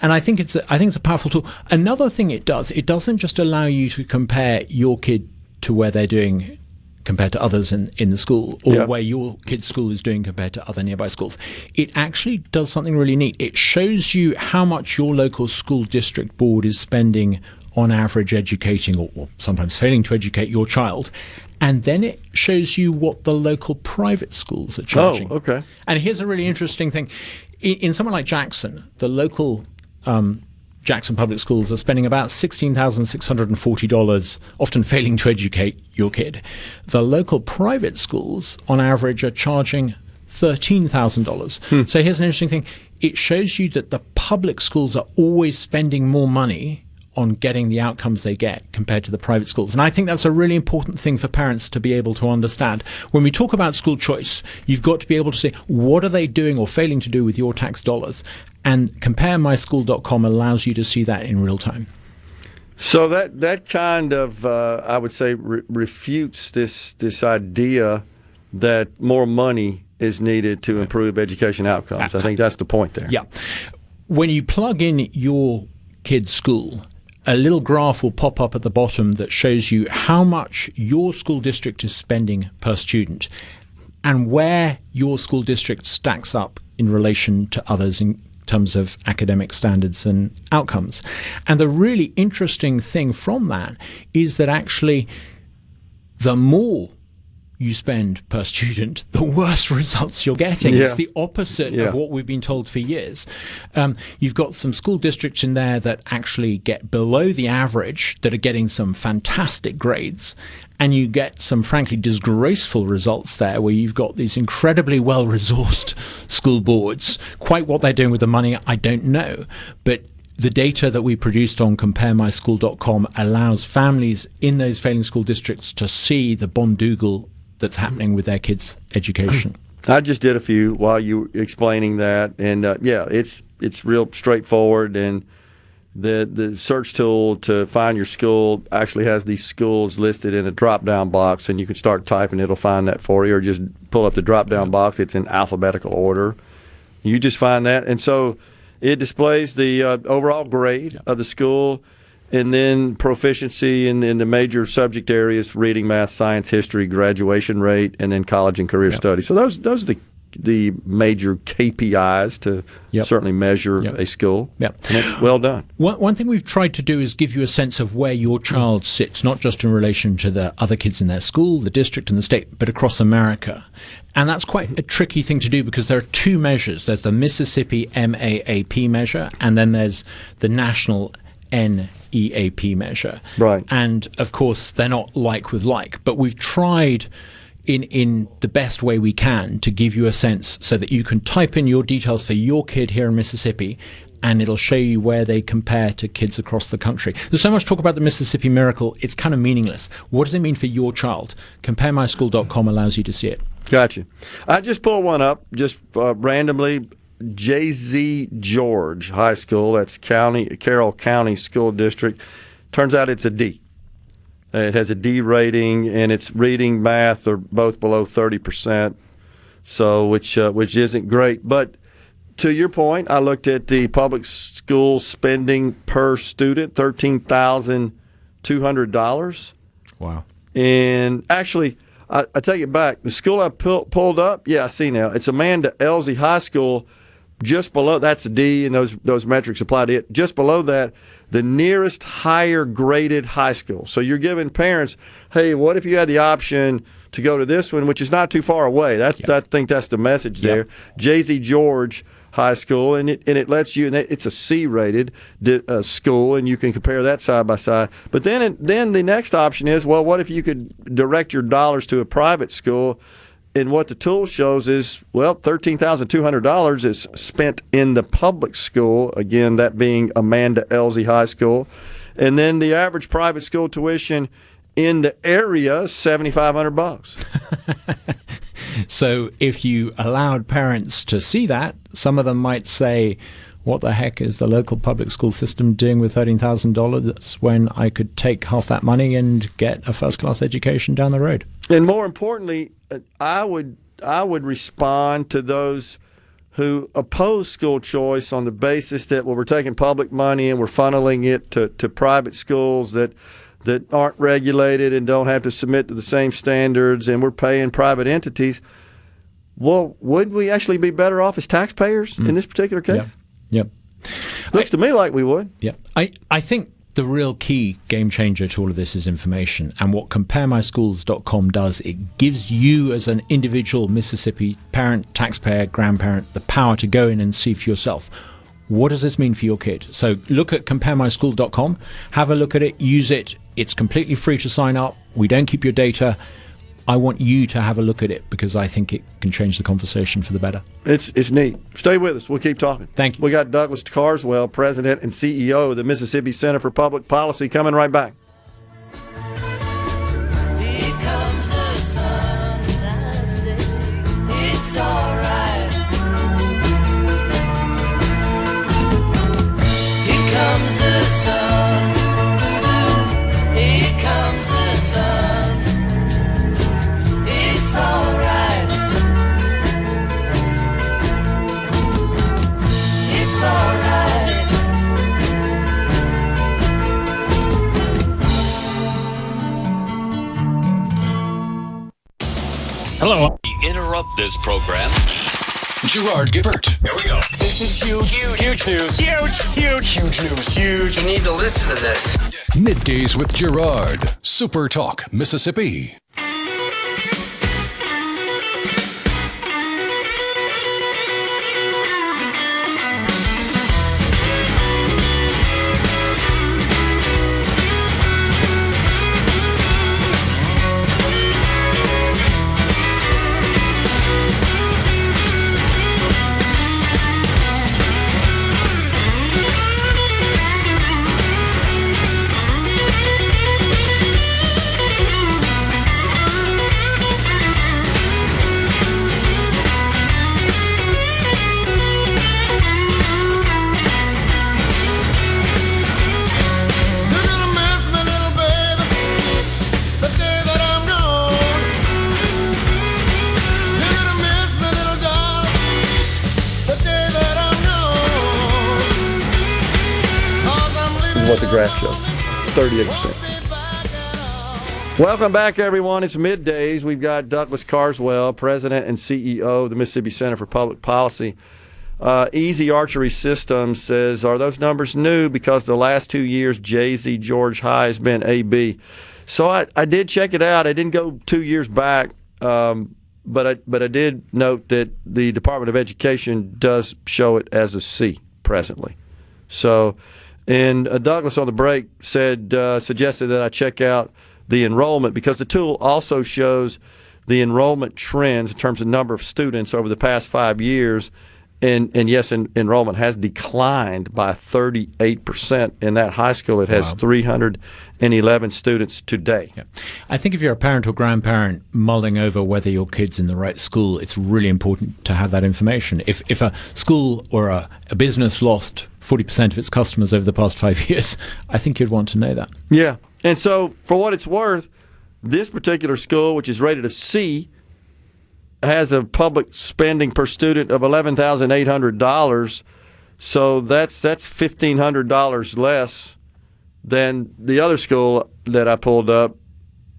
And I think it's a powerful tool. Another thing it doesn't just allow you to compare your kid to where they're doing compared to others in the school, or where your kid's school is doing compared to other nearby schools. It actually does something really neat. It shows you how much your local school district board is spending on average educating or sometimes failing to educate your child. And then it shows you what the local private schools are charging. Oh, okay. And here's a really interesting thing. In somewhere like Jackson, the local Jackson Public Schools are spending about $16,640, often failing to educate your kid. The local private schools, on average, are charging $13,000. So here's an interesting thing. It shows you that the public schools are always spending more money on getting the outcomes they get compared to the private schools. And I think that's a really important thing for parents to be able to understand. When we talk about school choice, you've got to be able to say, what are they doing or failing to do with your tax dollars? And CompareMySchool.com allows you to see that in real time. So that kind of, I would say, refutes this idea that more money is needed to improve education outcomes. I think that's the point there. Yeah. When you plug in your kid's school, a little graph will pop up at the bottom that shows you how much your school district is spending per student and where your school district stacks up in relation to others in terms of academic standards and outcomes. And the really interesting thing from that is that actually the more you spend per student, the worse results you're getting. It's the opposite of what we've been told for years. You've got some school districts in there that actually get below the average, that are getting some fantastic grades, and you get some frankly disgraceful results there where you've got these incredibly well-resourced school boards. Quite what they're doing with the money, I don't know. But the data that we produced on CompareMySchool.com allows families in those failing school districts to see the bondoogle that's happening with their kids' education. I just did a few while you were explaining that, and it's real straightforward. And the search tool to find your school actually has these schools listed in a drop-down box, and you can start typing; it'll find that for you, or just pull up the drop-down box. It's in alphabetical order. You just find that, and so it displays the overall grade of the school, and then proficiency in the major subject areas: reading, math, science, history, graduation rate, and then college and career studies. So those are the major KPIs to certainly measure a school. And it's well done. One thing we've tried to do is give you a sense of where your child sits, not just in relation to the other kids in their school, the district and the state, but across America. And that's quite a tricky thing to do because there are two measures. There's the Mississippi MAAP measure, and then there's the national NEAP measure. Right. And of course, they're not like with like, but we've tried in the best way we can to give you a sense so that you can type in your details for your kid here in Mississippi, and it'll show you where they compare to kids across the country. There's so much talk about the Mississippi Miracle, it's kind of meaningless. What does it mean for your child? CompareMySchool.com allows you to see it. Gotcha. I just pulled one up, just randomly. J.Z. George High School, that's Carroll County School District. Turns out it's a D. It has a D rating, and its reading, math are both below 30%, so which isn't great. But to your point, I looked at the public school spending per student, $13,200. Wow. And actually, I take it back. The school I pulled up, I see now. It's Amanda Elsie High School. Just below, that's a D, and those metrics apply to it. Just below that, the nearest higher graded high school. So you're giving parents, hey, what if you had the option to go to this one, which is not too far away? I think that's the message there. J.Z. George High School, and it lets you, and it's a C-rated school, and you can compare that side by side. But then the next option is, well, what if you could direct your dollars to a private school? And what the tool shows is, well, $13,200 is spent in the public school, again, that being Amanda Elsie High School. And then the average private school tuition in the area is $7,500. So if you allowed parents to see that, some of them might say, what the heck is the local public school system doing with $13,000 when I could take half that money and get a first-class education down the road? And more importantly, I would respond to those who oppose school choice on the basis that, well, we're taking public money and we're funneling it to private schools that aren't regulated and don't have to submit to the same standards, and we're paying private entities. Well, would we actually be better off as taxpayers in this particular case? Yep. Looks to me like we would. Yep. I think the real key game changer to all of this is information. And what CompareMySchools.com does, it gives you as an individual Mississippi parent, taxpayer, grandparent, the power to go in and see for yourself. What does this mean for your kid? So look at CompareMySchool.com, have a look at it, use it. It's completely free to sign up. We don't keep your data. I want you to have a look at it because I think it can change the conversation for the better. It's neat. Stay with us. We'll keep talking. Thank you. We got Douglas Carswell, President and CEO of the Mississippi Center for Public Policy, coming right back. Here comes the sun, I say, it's alright. Here comes the sun, here comes the sun, it's alright. It's alright. Hello. Interrupt this program. Gerard Gibert. Here we go. This is huge. Huge news. Huge news. Huge. You need to listen to this. Middays with Gerard. SuperTalk, Mississippi. What the graph shows, 38%. Welcome back, everyone. It's Middays. We've got Douglas Carswell, President and CEO of the Mississippi Center for Public Policy. Easy Archery Systems says, are those numbers new? Because the last 2 years, J.Z. George High has been A.B. So I did check it out. I didn't go 2 years back, but I did note that the Department of Education does show it as a C presently. So... And Douglas on the break suggested that I check out the enrollment because the tool also shows the enrollment trends in terms of number of students over the past 5 years. And yes, enrollment has declined by 38% in that high school. It has 311 students today. Yeah. I think if you're a parent or grandparent mulling over whether your kid's in the right school, it's really important to have that information. If a school or a business lost 40% of its customers over the past 5 years, I think you'd want to know that. Yeah. And so for what it's worth, this particular school, which is rated a C, has a public spending per student of $11,800, so that's $1,500 less than the other school that I pulled up,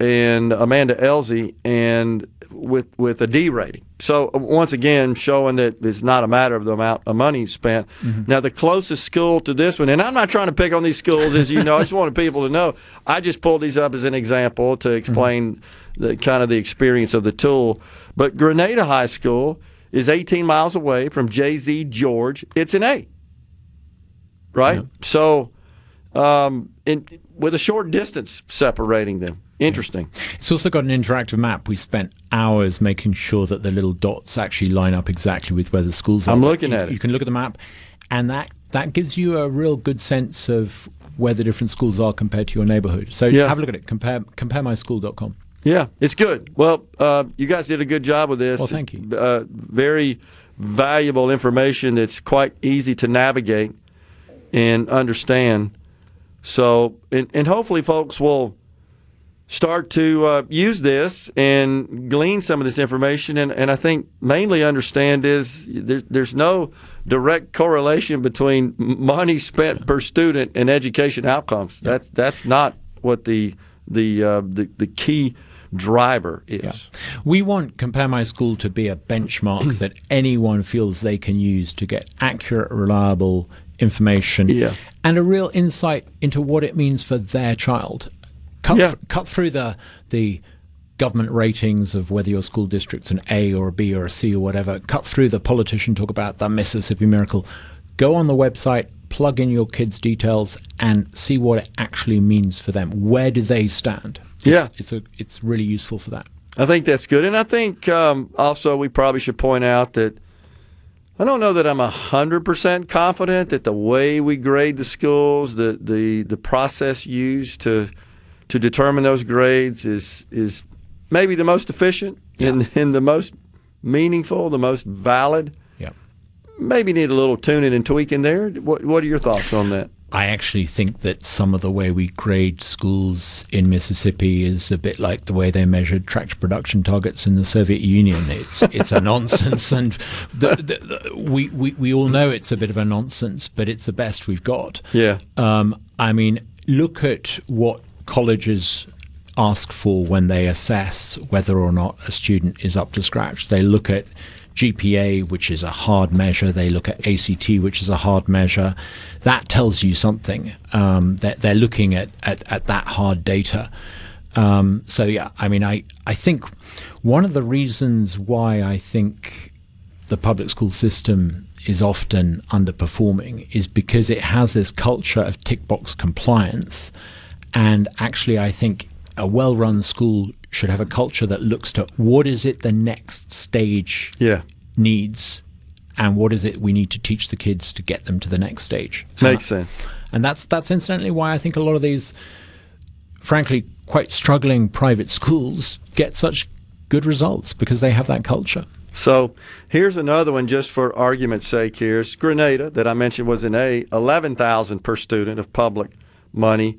and Amanda Elsie, and with a D rating. So once again, showing that it's not a matter of the amount of money spent. Mm-hmm. Now, the closest school to this one, and I'm not trying to pick on these schools, as you know, I just wanted people to know. I just pulled these up as an example to explain the kind of the experience of the tool. But Grenada High School is 18 miles away from J.Z. George. It's an A, right? Yeah. So with a short distance separating them. Interesting. It's also got an interactive map. We spent hours making sure that the little dots actually line up exactly with where the schools are. I'm looking at it. You can look at the map, and that gives you a real good sense of where the different schools are compared to your neighborhood. So have a look at it. Comparemyschool.com. Yeah, it's good. Well, you guys did a good job with this. Well, thank you. Very valuable information that's quite easy to navigate and understand. So, and hopefully folks will start to use this and glean some of this information, and I think mainly understand is there's no direct correlation between money spent per student and education outcomes. That's not what the key driver is. Yeah. We want Compare My School to be a benchmark that anyone feels they can use to get accurate, reliable information and a real insight into what it means for their child. Cut through the government ratings of whether your school district's an A or a B or a C or whatever. Cut through the politician talk about the Mississippi Miracle. Go on the website, plug in your kids' details, and see what it actually means for them. Where do they stand? It's really useful for that. I think that's good. And I think also we probably should point out that I don't know that I'm 100% confident that the way we grade the schools, the process used to determine those grades is maybe the most efficient and the most meaningful, the most valid. Yeah. Maybe need a little tuning and tweaking there. What are your thoughts on that? I actually think that some of the way we grade schools in Mississippi is a bit like the way they measured tractor production targets in the Soviet Union. It's a nonsense, and we all know it's a bit of a nonsense, but it's the best we've got. Yeah. I mean, look at what colleges ask for when they assess whether or not a student is up to scratch. They look at GPA, which is a hard measure. They look at ACT, which is a hard measure. That tells you something. That they're looking at that hard data. So yeah, I mean, I think one of the reasons why I think the public school system is often underperforming is because it has this culture of tick box compliance. And actually, I think a well-run school should have a culture that looks to what is it the next stage needs, and what is it we need to teach the kids to get them to the next stage. Makes sense. And that's incidentally why I think a lot of these, frankly, quite struggling private schools get such good results, because they have that culture. So here's another one, just for argument's sake here. It's Grenada, that I mentioned was an A, $11,000 per student of public money,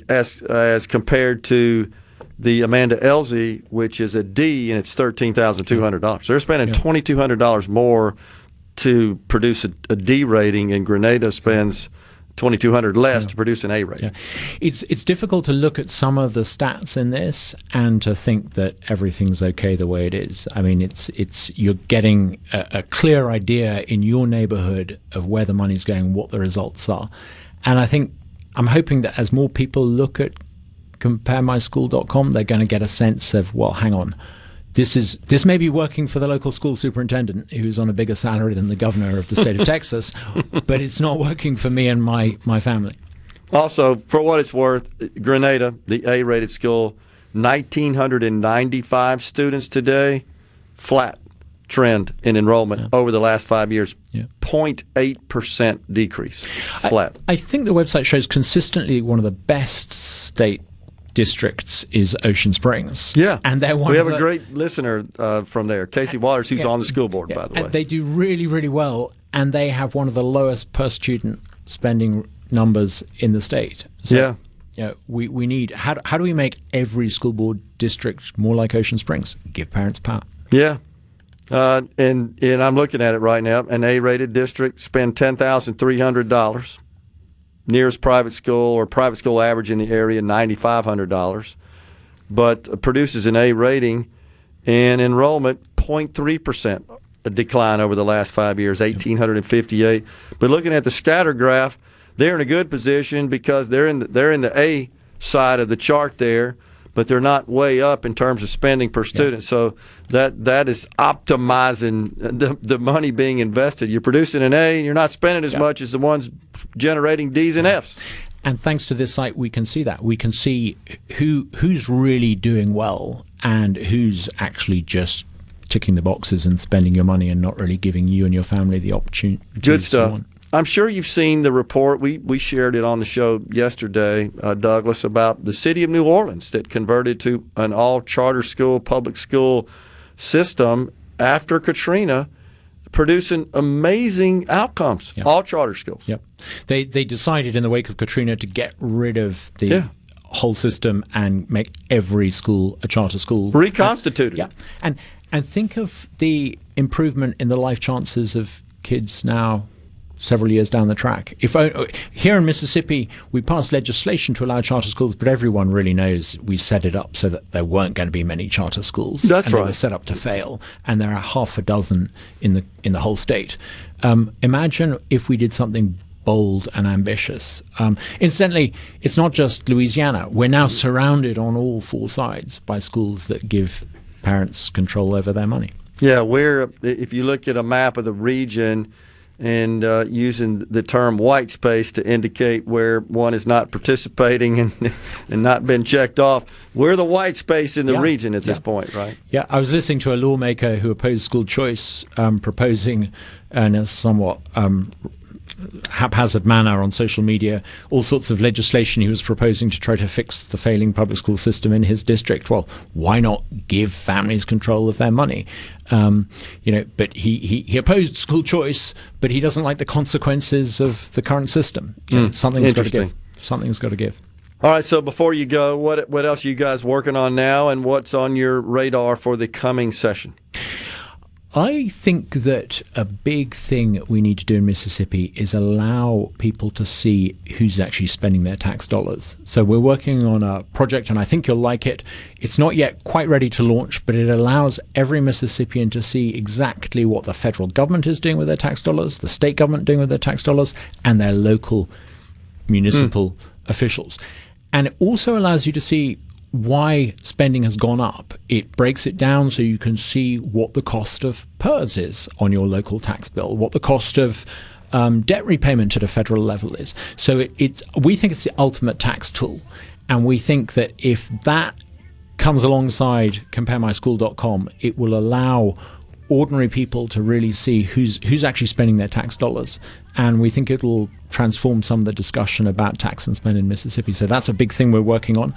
as compared to the Amanda Elsie, which is a D, and it's $13,200. So they're spending $2,200 more to produce a D rating, and Grenada spends $2,200 less to produce an A rating. Yeah. It's difficult to look at some of the stats in this and to think that everything's okay the way it is. I mean, it's you're getting a clear idea in your neighborhood of where the money's going, what the results are, and I'm hoping that as more people look at comparemyschool.com, they're going to get a sense of, well, hang on, this may be working for the local school superintendent who's on a bigger salary than the governor of the state of Texas, but it's not working for me and my family. Also, for what it's worth, Grenada, the A-rated school, 1,995 students today, flat trend in enrollment over the last 5 years. 0.8% decrease. It's flat. I think the website shows consistently one of the best state districts is Ocean Springs. Yeah. And they're one we have a great listener from there, Casey Waters, who's on the school board, by the way. And they do really, really well, and they have one of the lowest per student spending numbers in the state. So, we need, how do we make every school board district more like Ocean Springs? Give parents power. Yeah. And I'm looking at it right now. An A-rated district spend $10,300. Nearest private school or private school average in the area, $9,500. But produces an A rating and enrollment 0.3% decline over the last 5 years, 1,858. But looking at the scatter graph, they're in a good position because they're in the A side of the chart there, but they're not way up in terms of spending per student. So that is optimizing the money being invested. You're producing an A, and you're not spending as much as the ones generating D's and F's. And thanks to this site, we can see that. We can see who's really doing well and who's actually just ticking the boxes and spending your money and not really giving you and your family the opportunity. Good stuff. I'm sure you've seen the report. We shared it on the show yesterday, Douglas, about the city of New Orleans that converted to an all-charter school, public school system after Katrina, producing amazing outcomes, all charter schools. Yep. They decided in the wake of Katrina to get rid of the whole system and make every school a charter school. Reconstituted. And think of the improvement in the life chances of kids now several years down the track. Here in Mississippi, we passed legislation to allow charter schools, but everyone really knows we set it up so that there weren't going to be many charter schools. That's right. They were set up to fail, and there are half a dozen in the whole state. Imagine if we did something bold and ambitious. Incidentally, it's not just Louisiana. We're now surrounded on all four sides by schools that give parents control over their money. Yeah, if you look at a map of the region, and using the term white space to indicate where one is not participating and not been checked off. We're the white space in the region at this point, right? Yeah, I was listening to a lawmaker who opposed school choice proposing in a somewhat haphazard manner on social media all sorts of legislation he was proposing to try to fix the failing public school system in his district. Well, why not give families control of their money? But he opposed school choice, but he doesn't like the consequences of the current system. Something's got to give. Something's got to give. All right, so before you go, what else are you guys working on now, and what's on your radar for the coming session? I think that a big thing we need to do in Mississippi is allow people to see who's actually spending their tax dollars. So we're working on a project, and I think you'll like it. It's not yet quite ready to launch, but it allows every Mississippian to see exactly what the federal government is doing with their tax dollars, the state government doing with their tax dollars, and their local municipal officials. And it also allows you to see why spending has gone up. It breaks it down so you can see what the cost of PERS is on your local tax bill, what the cost of debt repayment at a federal level is. So we think it's the ultimate tax tool. And we think that if that comes alongside CompareMySchool.com, it will allow ordinary people to really see who's actually spending their tax dollars. And we think it will transform some of the discussion about tax and spend in Mississippi. So that's a big thing we're working on.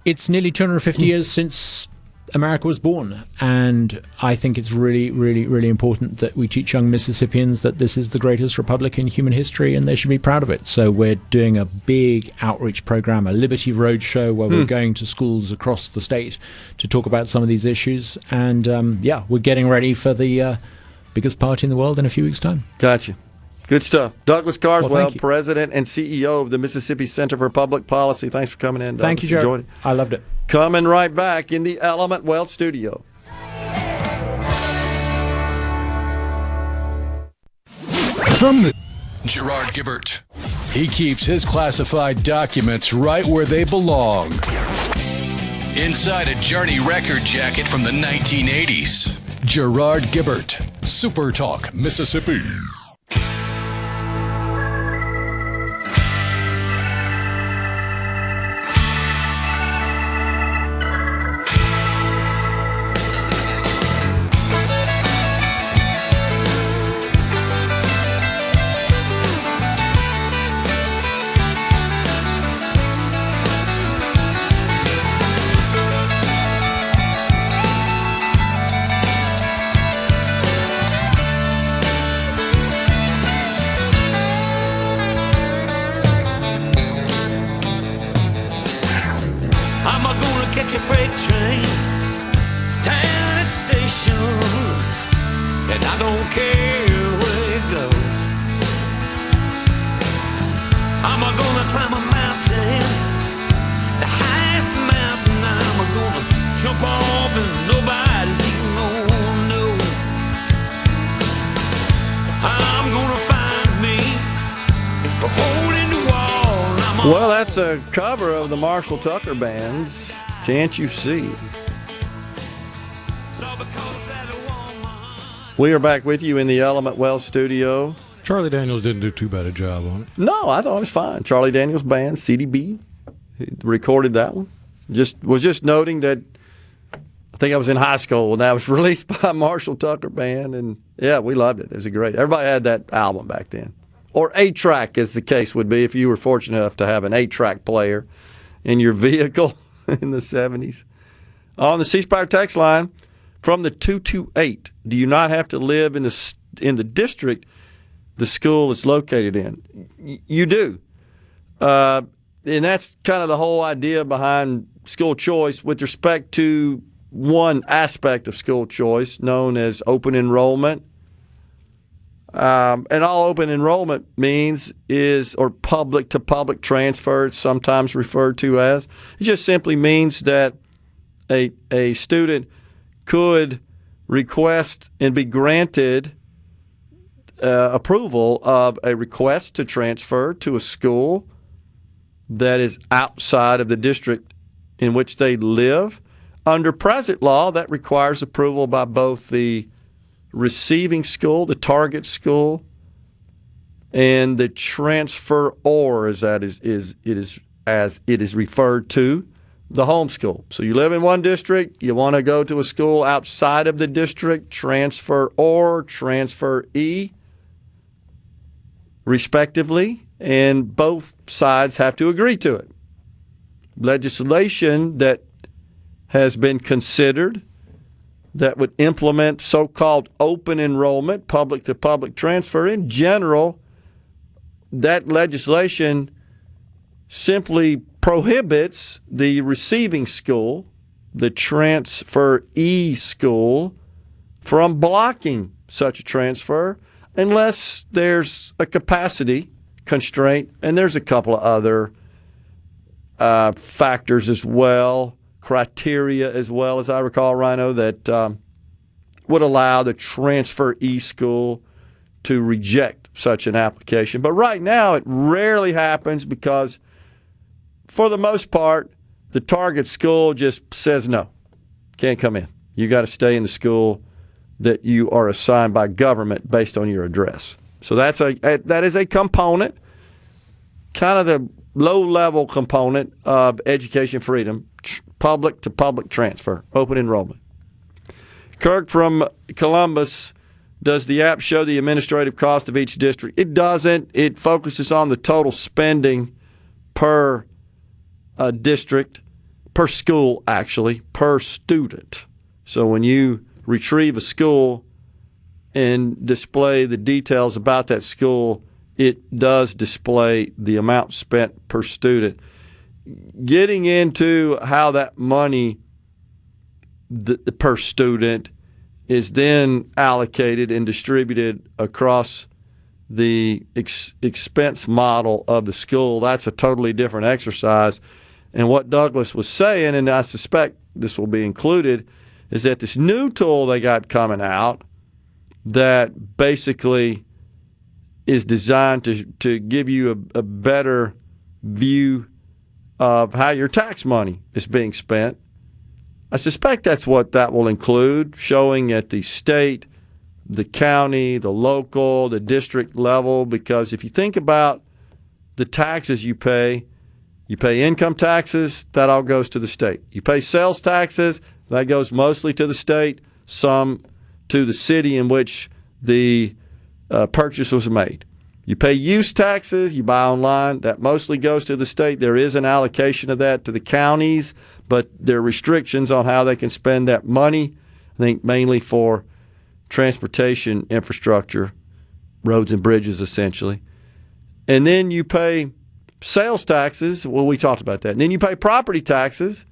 It's nearly 250 years since America was born, and I think it's really, really, really important that we teach young Mississippians that this is the greatest republic in human history, and they should be proud of it. So we're doing a big outreach program, a Liberty Road show, where we're going to schools across the state to talk about some of these issues, and we're getting ready for the biggest party in the world in a few weeks' time. Gotcha. Good stuff. Douglas Carswell, Well, President and CEO of the Mississippi Center for Public Policy. Thanks for coming in, Douglas. Thank you, Gerard. I loved it. Coming right back in the Element Wealth studio. From the Gerard Gibert. He keeps his classified documents right where they belong. Inside a Journey record jacket from the 1980s. Gerard Gibert, SuperTalk, Mississippi. I'm a gonna catch a freight train down gas station, and I don't care where it goes. I'm gonna climb a mountain, the highest mountain. I'm gonna jump off and nobody's even gonna know. I'm gonna find me a hole in the wall. Well, that's a cover of the Marshall Tucker Band's Can't You See? We are back with you in the Element Well studio. Charlie Daniels didn't do too bad a job on it. No, I thought it was fine. Charlie Daniels Band, CDB, he recorded that one. Was just noting that I think I was in high school when that was released by Marshall Tucker Band, and yeah, we loved it. It was great. Everybody had that album back then. Or 8-track, as the case would be, if you were fortunate enough to have an 8-track player in your vehicle in the 70s. On the C Spire text line, from the 228, do you not have to live in the district the school is located in? You do. And that's kind of the whole idea behind school choice with respect to one aspect of school choice known as open enrollment. And all open enrollment means is, or public-to-public transfer, it's sometimes referred to as. It just simply means that a student could request and be granted approval of a request to transfer to a school that is outside of the district in which they live. Under present law, that requires approval by both the receiving school, the target school, and the transferor, as it is referred to, the home school. So you live in one district, you want to go to a school outside of the district, transferor, transferee, respectively, and both sides have to agree to it. Legislation that has been considered that would implement so-called open enrollment, public-to-public transfer. In general, that legislation simply prohibits the receiving school, the transferee school, from blocking such a transfer unless there's a capacity constraint, and there's a couple of other factors as well, criteria as well, as I recall, Rhino, that would allow the transferee school to reject such an application. But right now, it rarely happens because, for the most part, the target school just says no, can't come in. You got to stay in the school that you are assigned by government based on your address. So that is a component, kind of the low-level component of education freedom, public-to-public transfer, open enrollment. Kirk from Columbus, does the app show the administrative cost of each district? It doesn't. It focuses on the total spending per district, per school, actually, per student. So when you retrieve a school and display the details about that school, it does display the amount spent per student. Getting into how that money per student is then allocated and distributed across the expense model of the school, that's a totally different exercise. And what Douglas was saying, and I suspect this will be included, is that this new tool they got coming out that basically is designed to give you a better view of how your tax money is being spent. I suspect that's what that will include, showing at the state, the county, the local, the district level, because if you think about the taxes you pay income taxes, that all goes to the state. You pay sales taxes, that goes mostly to the state, some to the city in which the purchase was made. You pay use taxes, you buy online, that mostly goes to the state. There is an allocation of that to the counties, but there are restrictions on how they can spend that money, I think mainly for transportation infrastructure, roads and bridges essentially. And then you pay sales taxes, well, we talked about that. And then you pay property taxes,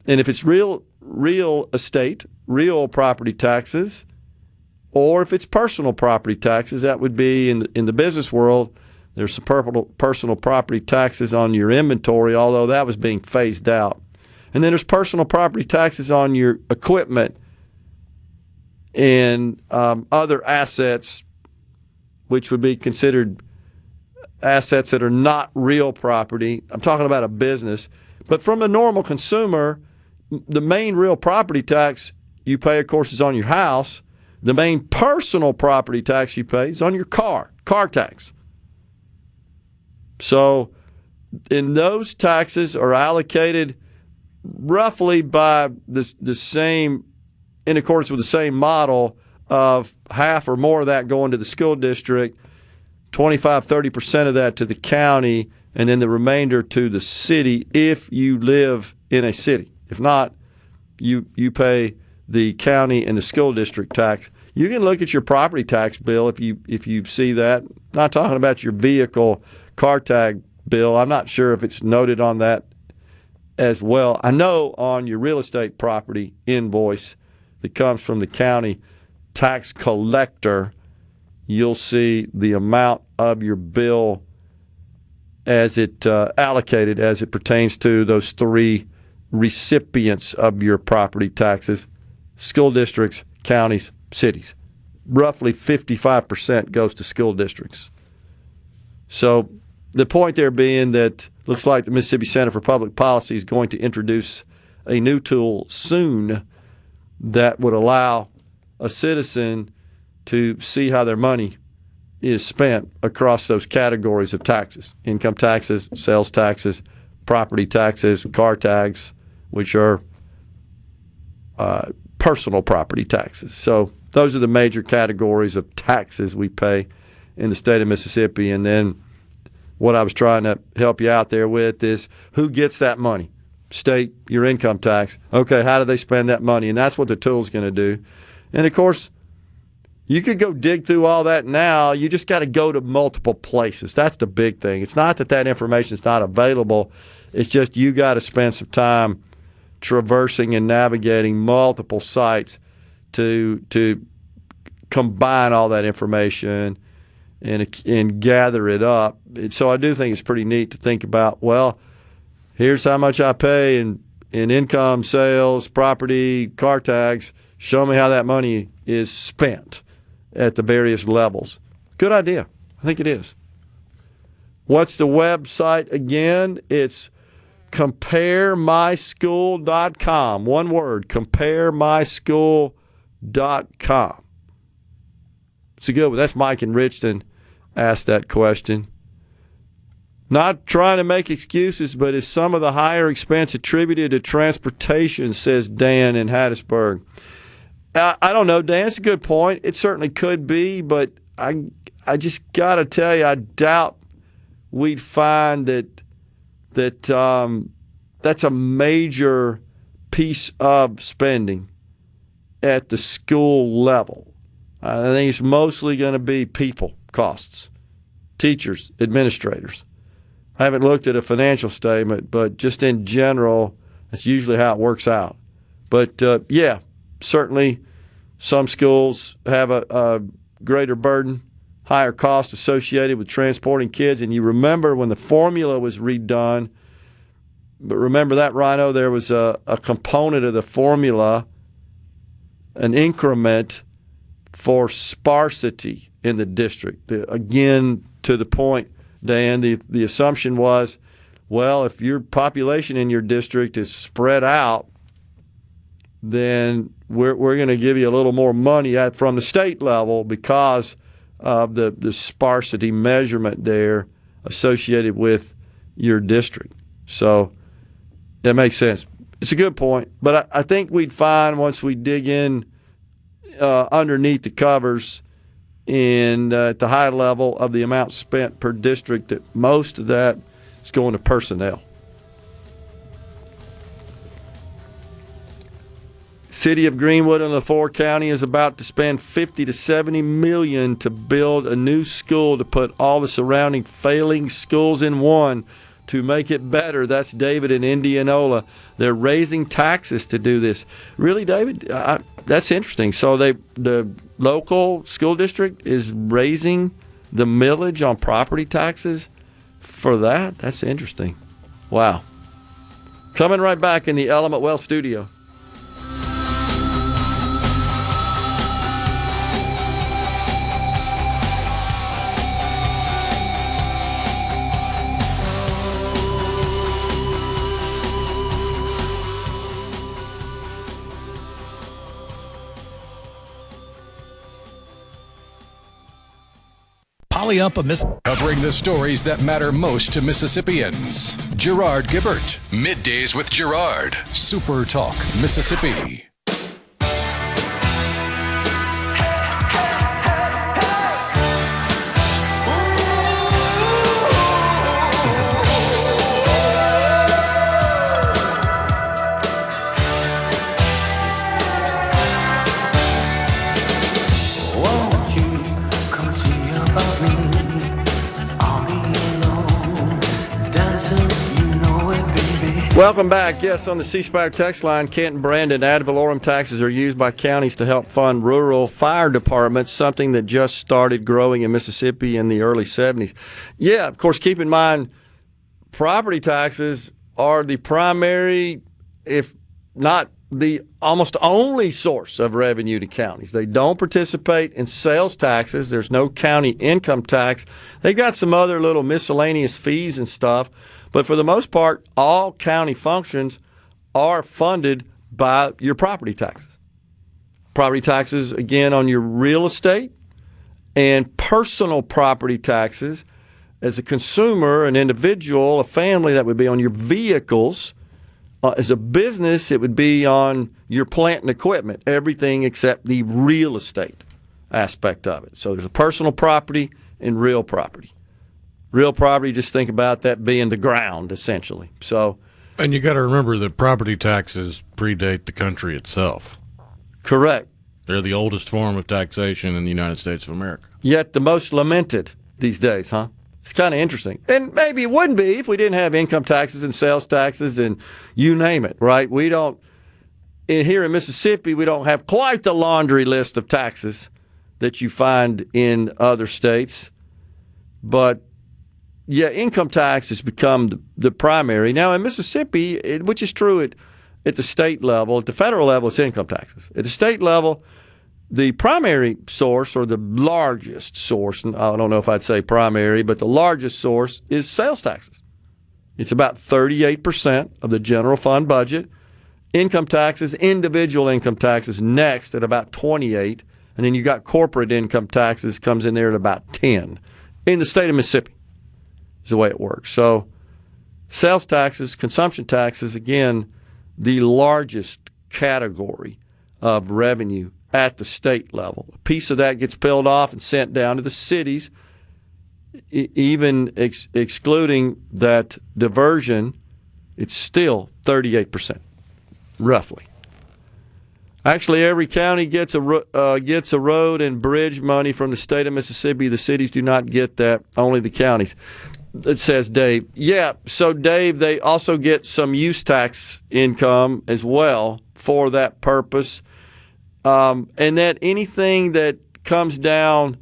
And if it's real estate, real property taxes, or if it's personal property taxes, that would be in the business world. There's some personal property taxes on your inventory, although that was being phased out. And then there's personal property taxes on your equipment and other assets, which would be considered assets that are not real property. I'm talking about a business. But from a normal consumer, the main real property tax you pay, of course, is on your house. The main personal property tax you pay is on your car tax. So, and those taxes are allocated roughly by the same, in accordance with the same model of half or more of that going to the school district, 25-30% of that to the county, and then the remainder to the city if you live in a city. If not, you pay the county and the school district tax. You can look at your property tax bill if you see that. I'm not talking about your vehicle car tag bill. I'm not sure if it's noted on that as well. I know on your real estate property invoice that comes from the county tax collector, you'll see the amount of your bill as it allocated as it pertains to those three recipients of your property taxes: school districts, counties, cities. Roughly 55% goes to school districts. So the point there being that looks like the Mississippi Center for Public Policy is going to introduce a new tool soon that would allow a citizen to see how their money is spent across those categories of taxes: income taxes, sales taxes, property taxes, car tags, which are personal property taxes. So those are the major categories of taxes we pay in the state of Mississippi. And then what I was trying to help you out there with is who gets that money? State, your income tax. Okay, how do they spend that money? And that's what the tool's going to do. And, of course, you could go dig through all that now. You just got to go to multiple places. That's the big thing. It's not that information is not available. It's just you got to spend some time traversing and navigating multiple sites to combine all that information and gather it up. So I do think it's pretty neat to think about, well, here's how much I pay in income, sales, property, car tags. Show me how that money is spent at the various levels. Good idea. I think it is. What's the website again? It's CompareMySchool.com. One word, CompareMySchool.com. It's a good one. That's Mike in Richton asked that question. Not trying to make excuses, but is some of the higher expense attributed to transportation, says Dan in Hattiesburg. I don't know, Dan. It's a good point. It certainly could be, but I just got to tell you, I doubt we'd find that that's a major piece of spending at the school level. I think it's mostly going to be people costs, teachers, administrators. I haven't looked at a financial statement, but just in general, that's usually how it works out. But, yeah, certainly some schools have a greater burden, higher cost associated with transporting kids. And you remember when the formula was redone, but remember that, Rhino, there was a component of the formula, an increment for sparsity in the district. Again, to the point, Dan, the assumption was, well, if your population in your district is spread out, then we're going to give you a little more money from the state level because of the sparsity measurement there associated with your district. So that makes sense. It's a good point, but I think we'd find once we dig in underneath the covers and at the high level of the amount spent per district that most of that is going to personnel. City of Greenwood in LaFleur County is about to spend $50 to $70 million to build a new school to put all the surrounding failing schools in one. to make it better. That's David in Indianola. They're raising taxes to do this. Really, David? That's interesting. So the local school district is raising the millage on property taxes for that? That's interesting. Wow. Coming right back in the Element Wealth studio. Covering the stories that matter most to Mississippians. Gerard Gibert. Middays with Gerard. SuperTalk, Mississippi. Welcome back. Yes, on the C Spire text line, Kent and Brandon, ad valorem taxes are used by counties to help fund rural fire departments, something that just started growing in Mississippi in the early 70s. Yeah, of course, keep in mind, property taxes are the primary, if not the almost only source of revenue to counties. They don't participate in sales taxes. There's no county income tax. They got some other little miscellaneous fees and stuff. But for the most part, all county functions are funded by your property taxes. Property taxes, again, on your real estate, and personal property taxes as a consumer, an individual, a family, that would be on your vehicles. As a business, it would be on your plant and equipment, everything except the real estate aspect of it. So there's a personal property and real property. Real property, just think about that being the ground, essentially. So, and you got to remember that property taxes predate the country itself. Correct. They're the oldest form of taxation in the United States of America. Yet the most lamented these days, huh? It's kind of interesting. And maybe it wouldn't be if we didn't have income taxes and sales taxes and you name it, right? We don't, here in Mississippi, we don't have quite the laundry list of taxes that you find in other states. But yeah, income tax has become the primary. Now, in Mississippi, which is true at the state level, at the federal level, it's income taxes. At the state level, the primary source, or the largest source, I don't know if I'd say primary, but the largest source is sales taxes. It's about 38% of the general fund budget. Income taxes, individual income taxes next at about 28%. And then you got corporate income taxes comes in there at about 10%. In the state of Mississippi is the way it works. So sales taxes, consumption taxes, again, the largest category of revenue at the state level. A piece of that gets peeled off and sent down to the cities, even excluding that diversion, it's still 38%, roughly. Actually, every county gets a road and bridge money from the state of Mississippi. The cities do not get that, only the counties. It says Dave. Yeah, so Dave, they also get some use tax income as well for that purpose. And that anything that comes down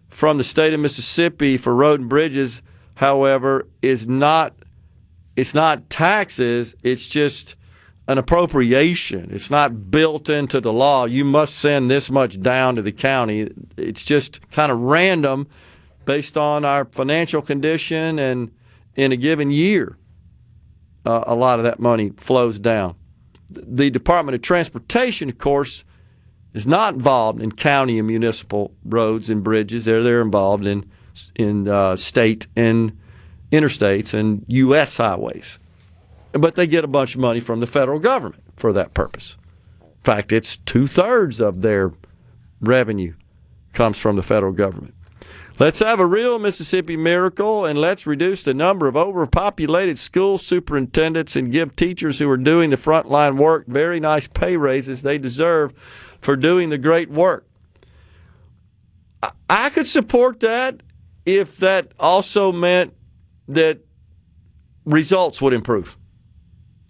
from the state of Mississippi for road and bridges, however, it's not taxes, it's just an appropriation. It's not built into the law. You must send this much down to the county. It's just kind of random based on our financial condition, and in a given year, a lot of that money flows down. The Department of Transportation, of course, is not involved in county and municipal roads and bridges. They're involved in state and interstates and U.S. highways. But they get a bunch of money from the federal government for that purpose. In fact, it's 2/3 of their revenue comes from the federal government. Let's have a real Mississippi miracle, and let's reduce the number of overpopulated school superintendents and give teachers who are doing the frontline work very nice pay raises they deserve for doing the great work. I could support that if that also meant that results would improve.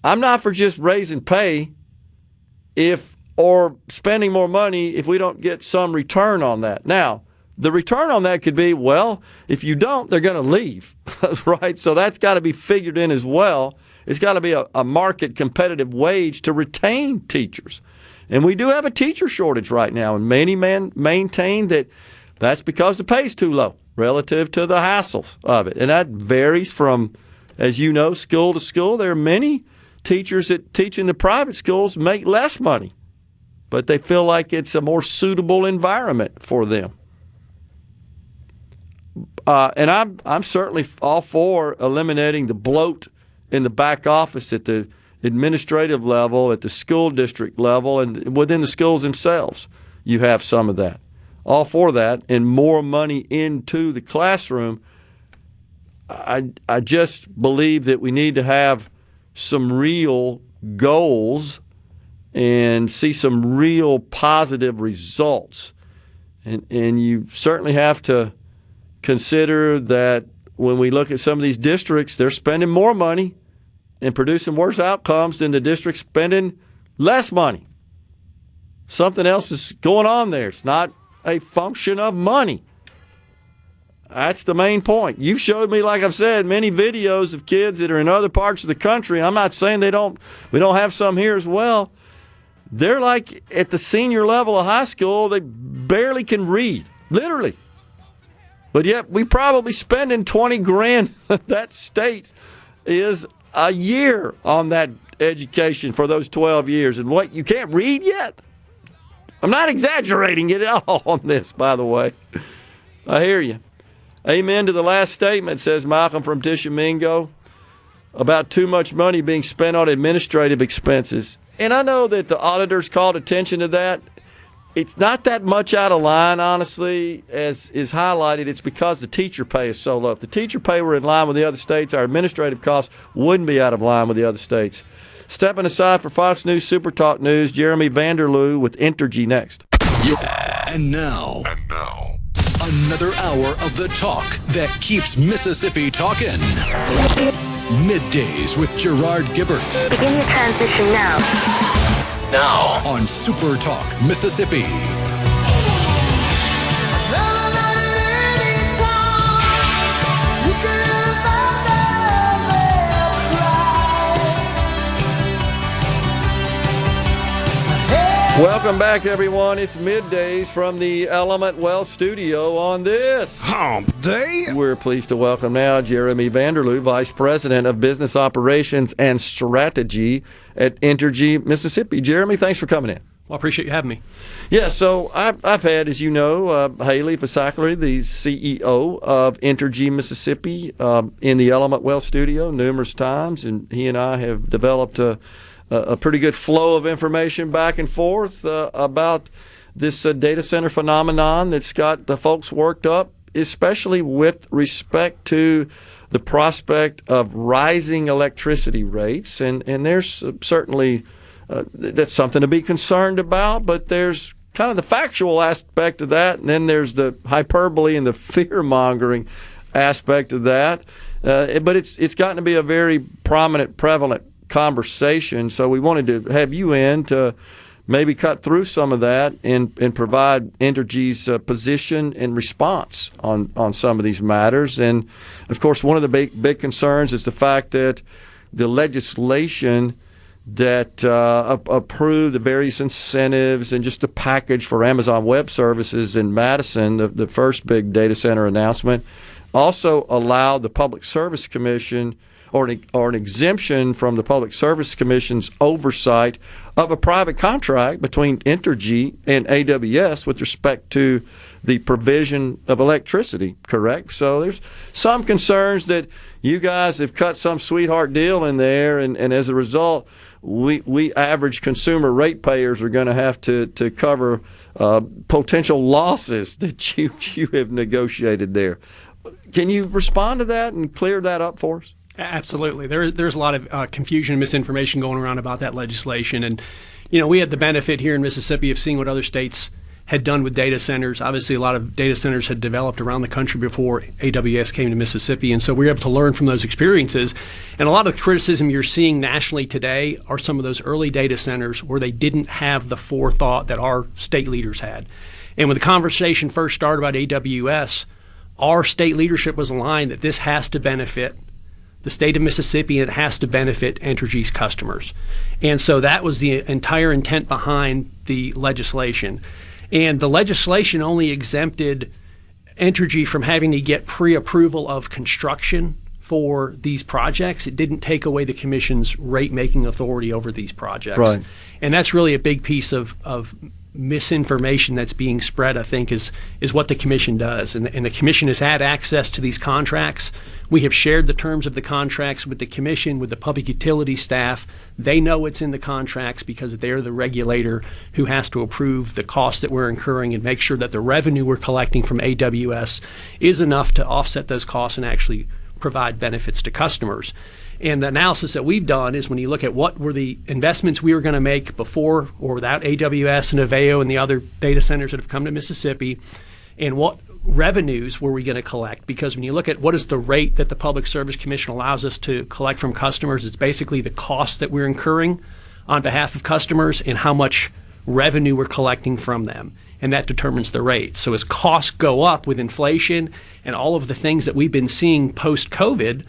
I'm not for just raising pay or spending more money if we don't get some return on that. Now, the return on that could be, well, if you don't, they're going to leave, right? So that's got to be figured in as well. It's got to be a market competitive wage to retain teachers. And we do have a teacher shortage right now, and many maintain that that's because the pay is too low relative to the hassles of it. And that varies from, as you know, school to school. There are many teachers that teach in the private schools make less money, but they feel like it's a more suitable environment for them. And I'm certainly all for eliminating the bloat in the back office at the administrative level, at the school district level, and within the schools themselves. You have some of that. All for that, and more money into the classroom. I just believe that we need to have some real goals and see some real positive results. And you certainly have to consider that when we look at some of these districts, they're spending more money and producing worse outcomes than the districts spending less money. Something else is going on there. It's not a function of money. That's the main point. You've showed me, like I've said, many videos of kids that are in other parts of the country. I'm not saying we don't have some here as well. They're like at the senior level of high school, they barely can read, literally. But yet we probably spending $20,000 that state is a year on that education for those 12 years. And what, you can't read yet? I'm not exaggerating it at all on this, by the way. I hear you. Amen to the last statement, says Malcolm from Tishomingo, about too much money being spent on administrative expenses. And I know that the auditors called attention to that. It's not that much out of line, honestly, as is highlighted. It's because the teacher pay is so low. If the teacher pay were in line with the other states, our administrative costs wouldn't be out of line with the other states. Stepping aside for Fox News SuperTalk News, Jeremy Vanderloo with Entergy next. And now, another hour of the talk that keeps Mississippi talking. Middays with Gerard Gibert. Begin your transition now. Now on SuperTalk Mississippi. Welcome back, everyone. It's Middays from the Element Wealth Studio on this Hump Day. We're pleased to welcome now Jeremy Vanderloo, Vice President of Business Operations and Strategy at Entergy Mississippi. Jeremy, thanks for coming in. Well, I appreciate you having me. Yeah, so I've had, as you know, Haley Fasakler, the CEO of Entergy Mississippi, in the Element Wealth Studio numerous times, and he and I have developed a pretty good flow of information back and forth about this data center phenomenon that's got the folks worked up, especially with respect to the prospect of rising electricity rates. And there's certainly that's something to be concerned about, but there's kind of the factual aspect of that, and then there's the hyperbole and the fear-mongering aspect of that. But it's gotten to be a very prominent, prevalent conversation, so we wanted to have you in to maybe cut through some of that and provide Entergy's position and response on some of these matters. And of course, one of the big concerns is the fact that the legislation that approved the various incentives and just the package for Amazon Web Services in Madison, the first big data center announcement, also allowed the Public Service Commission or an exemption from the Public Service Commission's oversight of a private contract between Entergy and AWS with respect to the provision of electricity, correct? So there's some concerns that you guys have cut some sweetheart deal in there, and as a result, we average consumer ratepayers are going to have to cover potential losses that you have negotiated there. Can you respond to that and clear that up for us? Absolutely. There's a lot of confusion and misinformation going around about that legislation. And, you know, we had the benefit here in Mississippi of seeing what other states had done with data centers. Obviously, a lot of data centers had developed around the country before AWS came to Mississippi, and so we were able to learn from those experiences. And a lot of the criticism you're seeing nationally today are some of those early data centers where they didn't have the forethought that our state leaders had. And when the conversation first started about AWS, our state leadership was aligned that this has to benefit the state of Mississippi, and it has to benefit Entergy's customers. And so that was the entire intent behind the legislation. And the legislation only exempted Entergy from having to get pre-approval of construction for these projects. It didn't take away the commission's rate-making authority over these projects. Right. And that's really a big piece of misinformation that's being spread, I think, is what the commission does. And the commission has had access to these contracts. We have shared the terms of the contracts with the commission, with the public utility staff. They know what's in the contracts because they're the regulator who has to approve the costs that we're incurring and make sure that the revenue we're collecting from AWS is enough to offset those costs and actually provide benefits to customers. And the analysis that we've done is when you look at what were the investments we were going to make before or without AWS and Aveo and the other data centers that have come to Mississippi, and what revenues were we going to collect? Because when you look at what is the rate that the Public Service Commission allows us to collect from customers, it's basically the cost that we're incurring on behalf of customers and how much revenue we're collecting from them. And that determines the rate. So as costs go up with inflation and all of the things that we've been seeing post-COVID,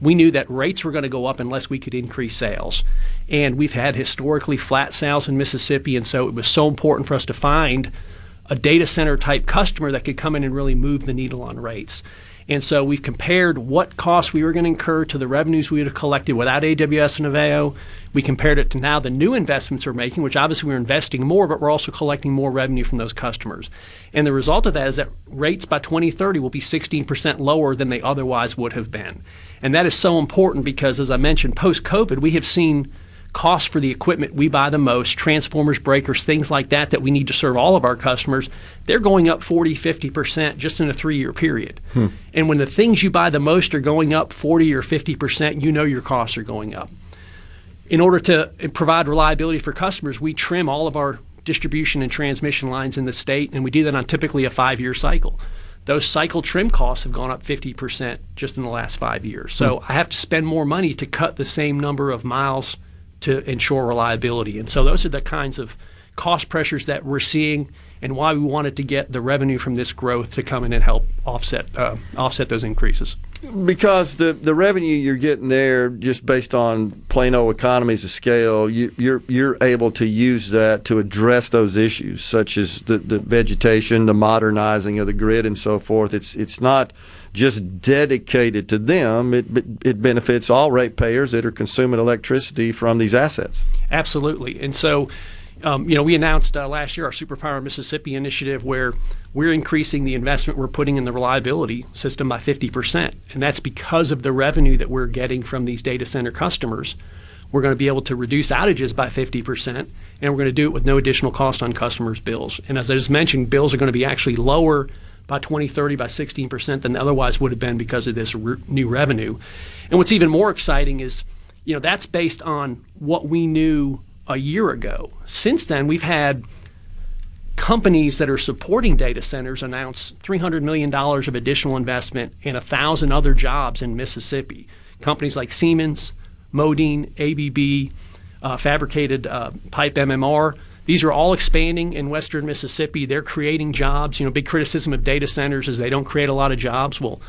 we knew that rates were going to go up unless we could increase sales. And we've had historically flat sales in Mississippi, and so it was so important for us to find a data center type customer that could come in and really move the needle on rates. And so we've compared what costs we were going to incur to the revenues we would have collected without AWS and Aveo. We compared it to now the new investments we're making, which obviously we're investing more, but we're also collecting more revenue from those customers. And the result of that is that rates by 2030 will be 16% lower than they otherwise would have been. And that is so important because, as I mentioned, post-COVID, we have seen costs for the equipment we buy the most, transformers, breakers, things like that we need to serve all of our customers, they're going up 40, 50% just in a 3-year period. And when the things you buy the most are going up 40 or 50%, you know your costs are going up. In order to provide reliability for customers, we trim all of our distribution and transmission lines in the state, and we do that on typically a 5-year cycle. Those cycle trim costs have gone up 50% just in the last 5 years. So I have to spend more money to cut the same number of miles to ensure reliability. And so those are the kinds of cost pressures that we're seeing and why we wanted to get the revenue from this growth to come in and help offset those increases. Because the revenue you're getting there, just based on plain old economies of scale, you're able to use that to address those issues, such as the vegetation, the modernizing of the grid, and so forth. It's not just dedicated to them. It benefits all ratepayers that are consuming electricity from these assets. Absolutely. And so, we announced last year our Superpower Mississippi initiative, where we're increasing the investment we're putting in the reliability system by 50%. And that's because of the revenue that we're getting from these data center customers. We're going to be able to reduce outages by 50%, and we're going to do it with no additional cost on customers' bills. And as I just mentioned, bills are going to be actually lower by 2030 by 16% than otherwise would have been because of this new revenue. And what's even more exciting is, that's based on what we knew a year ago. Since then, we've had companies that are supporting data centers announce $300 million of additional investment and 1,000 other jobs in Mississippi. Companies like Siemens, Modine, ABB, Fabricated Pipe MMR. These are all expanding in western Mississippi. They're creating jobs. Big criticism of data centers is they don't create a lot of jobs. Well,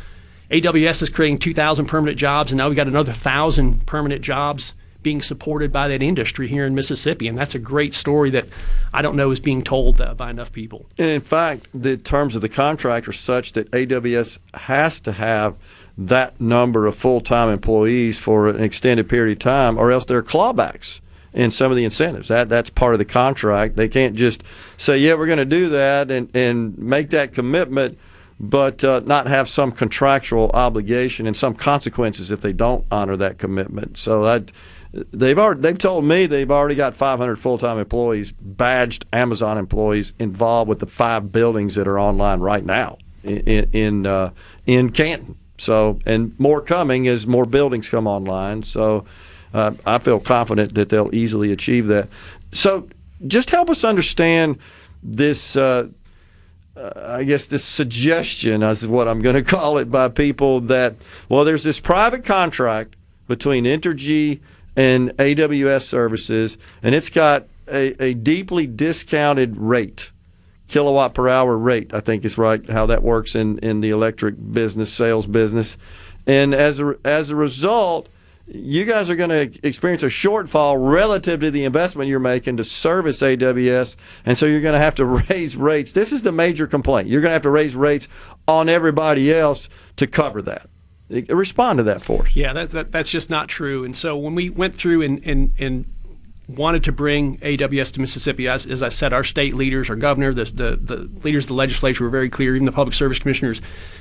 AWS is creating 2,000 permanent jobs, and now we've got another 1,000 permanent jobs being supported by that industry here in Mississippi. And that's a great story that I don't know is being told by enough people. And in fact, the terms of the contract are such that AWS has to have that number of full-time employees for an extended period of time, or else there are clawbacks in some of the incentives. That's part of the contract. They can't just say, yeah, we're going to do that and make that commitment, but not have some contractual obligation and some consequences if they don't honor that commitment. So they've told me they've already got 500 full-time employees, badged Amazon employees, involved with the 5 buildings that are online right now in Canton. So, and more coming as more buildings come online. So I feel confident that they'll easily achieve that. So just help us understand this I guess this suggestion is what I'm going to call it by people that, well, there's this private contract between Entergy and AWS services, and it's got a deeply discounted rate, kilowatt per hour rate, I think is right, how that works in the electric business, sales business. And as a result, you guys are going to experience a shortfall relative to the investment you're making to service AWS, and so you're going to have to raise rates. This is the major complaint. You're going to have to raise rates on everybody else to cover that. Respond to that for us. Yeah, that's just not true. And so when we went through and wanted to bring AWS to Mississippi, as I said, our state leaders, our governor, the leaders of the legislature were very clear, even the public service commissioners,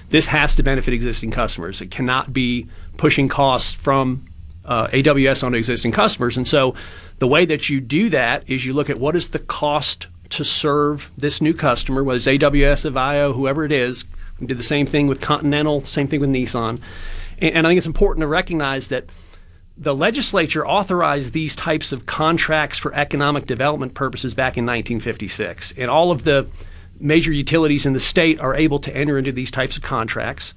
this has to benefit existing customers. It cannot be pushing costs from AWS onto existing customers. And so the way that you do that is you look at what is the cost to serve this new customer, whether it's AWS, Avio, whoever it is. We did the same thing with Continental, same thing with Nissan. And I think it's important to recognize that the legislature authorized these types of contracts for economic development purposes back in 1956. And all of the major utilities in the state are able to enter into these types of contracts.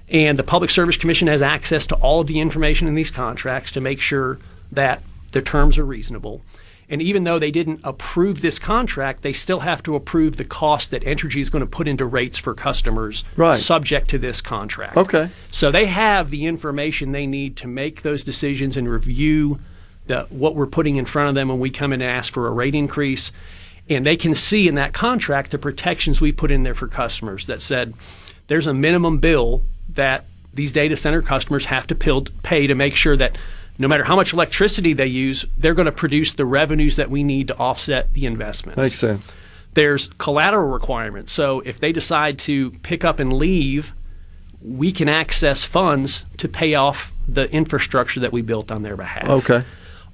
And the Public Service Commission has access to all of the information in these contracts to make sure that the terms are reasonable. And even though they didn't approve this contract, they still have to approve the cost that Entergy is going to put into rates for customers subject to this contract. Okay. So they have the information they need to make those decisions and review what we're putting in front of them when we come in and ask for a rate increase. And they can see in that contract the protections we put in there for customers that said there's a minimum bill that these data center customers have to pay to make sure that no matter how much electricity they use, they're going to produce the revenues that we need to offset the investments. Makes sense. There's collateral requirements. So if they decide to pick up and leave, we can access funds to pay off the infrastructure that we built on their behalf. Okay.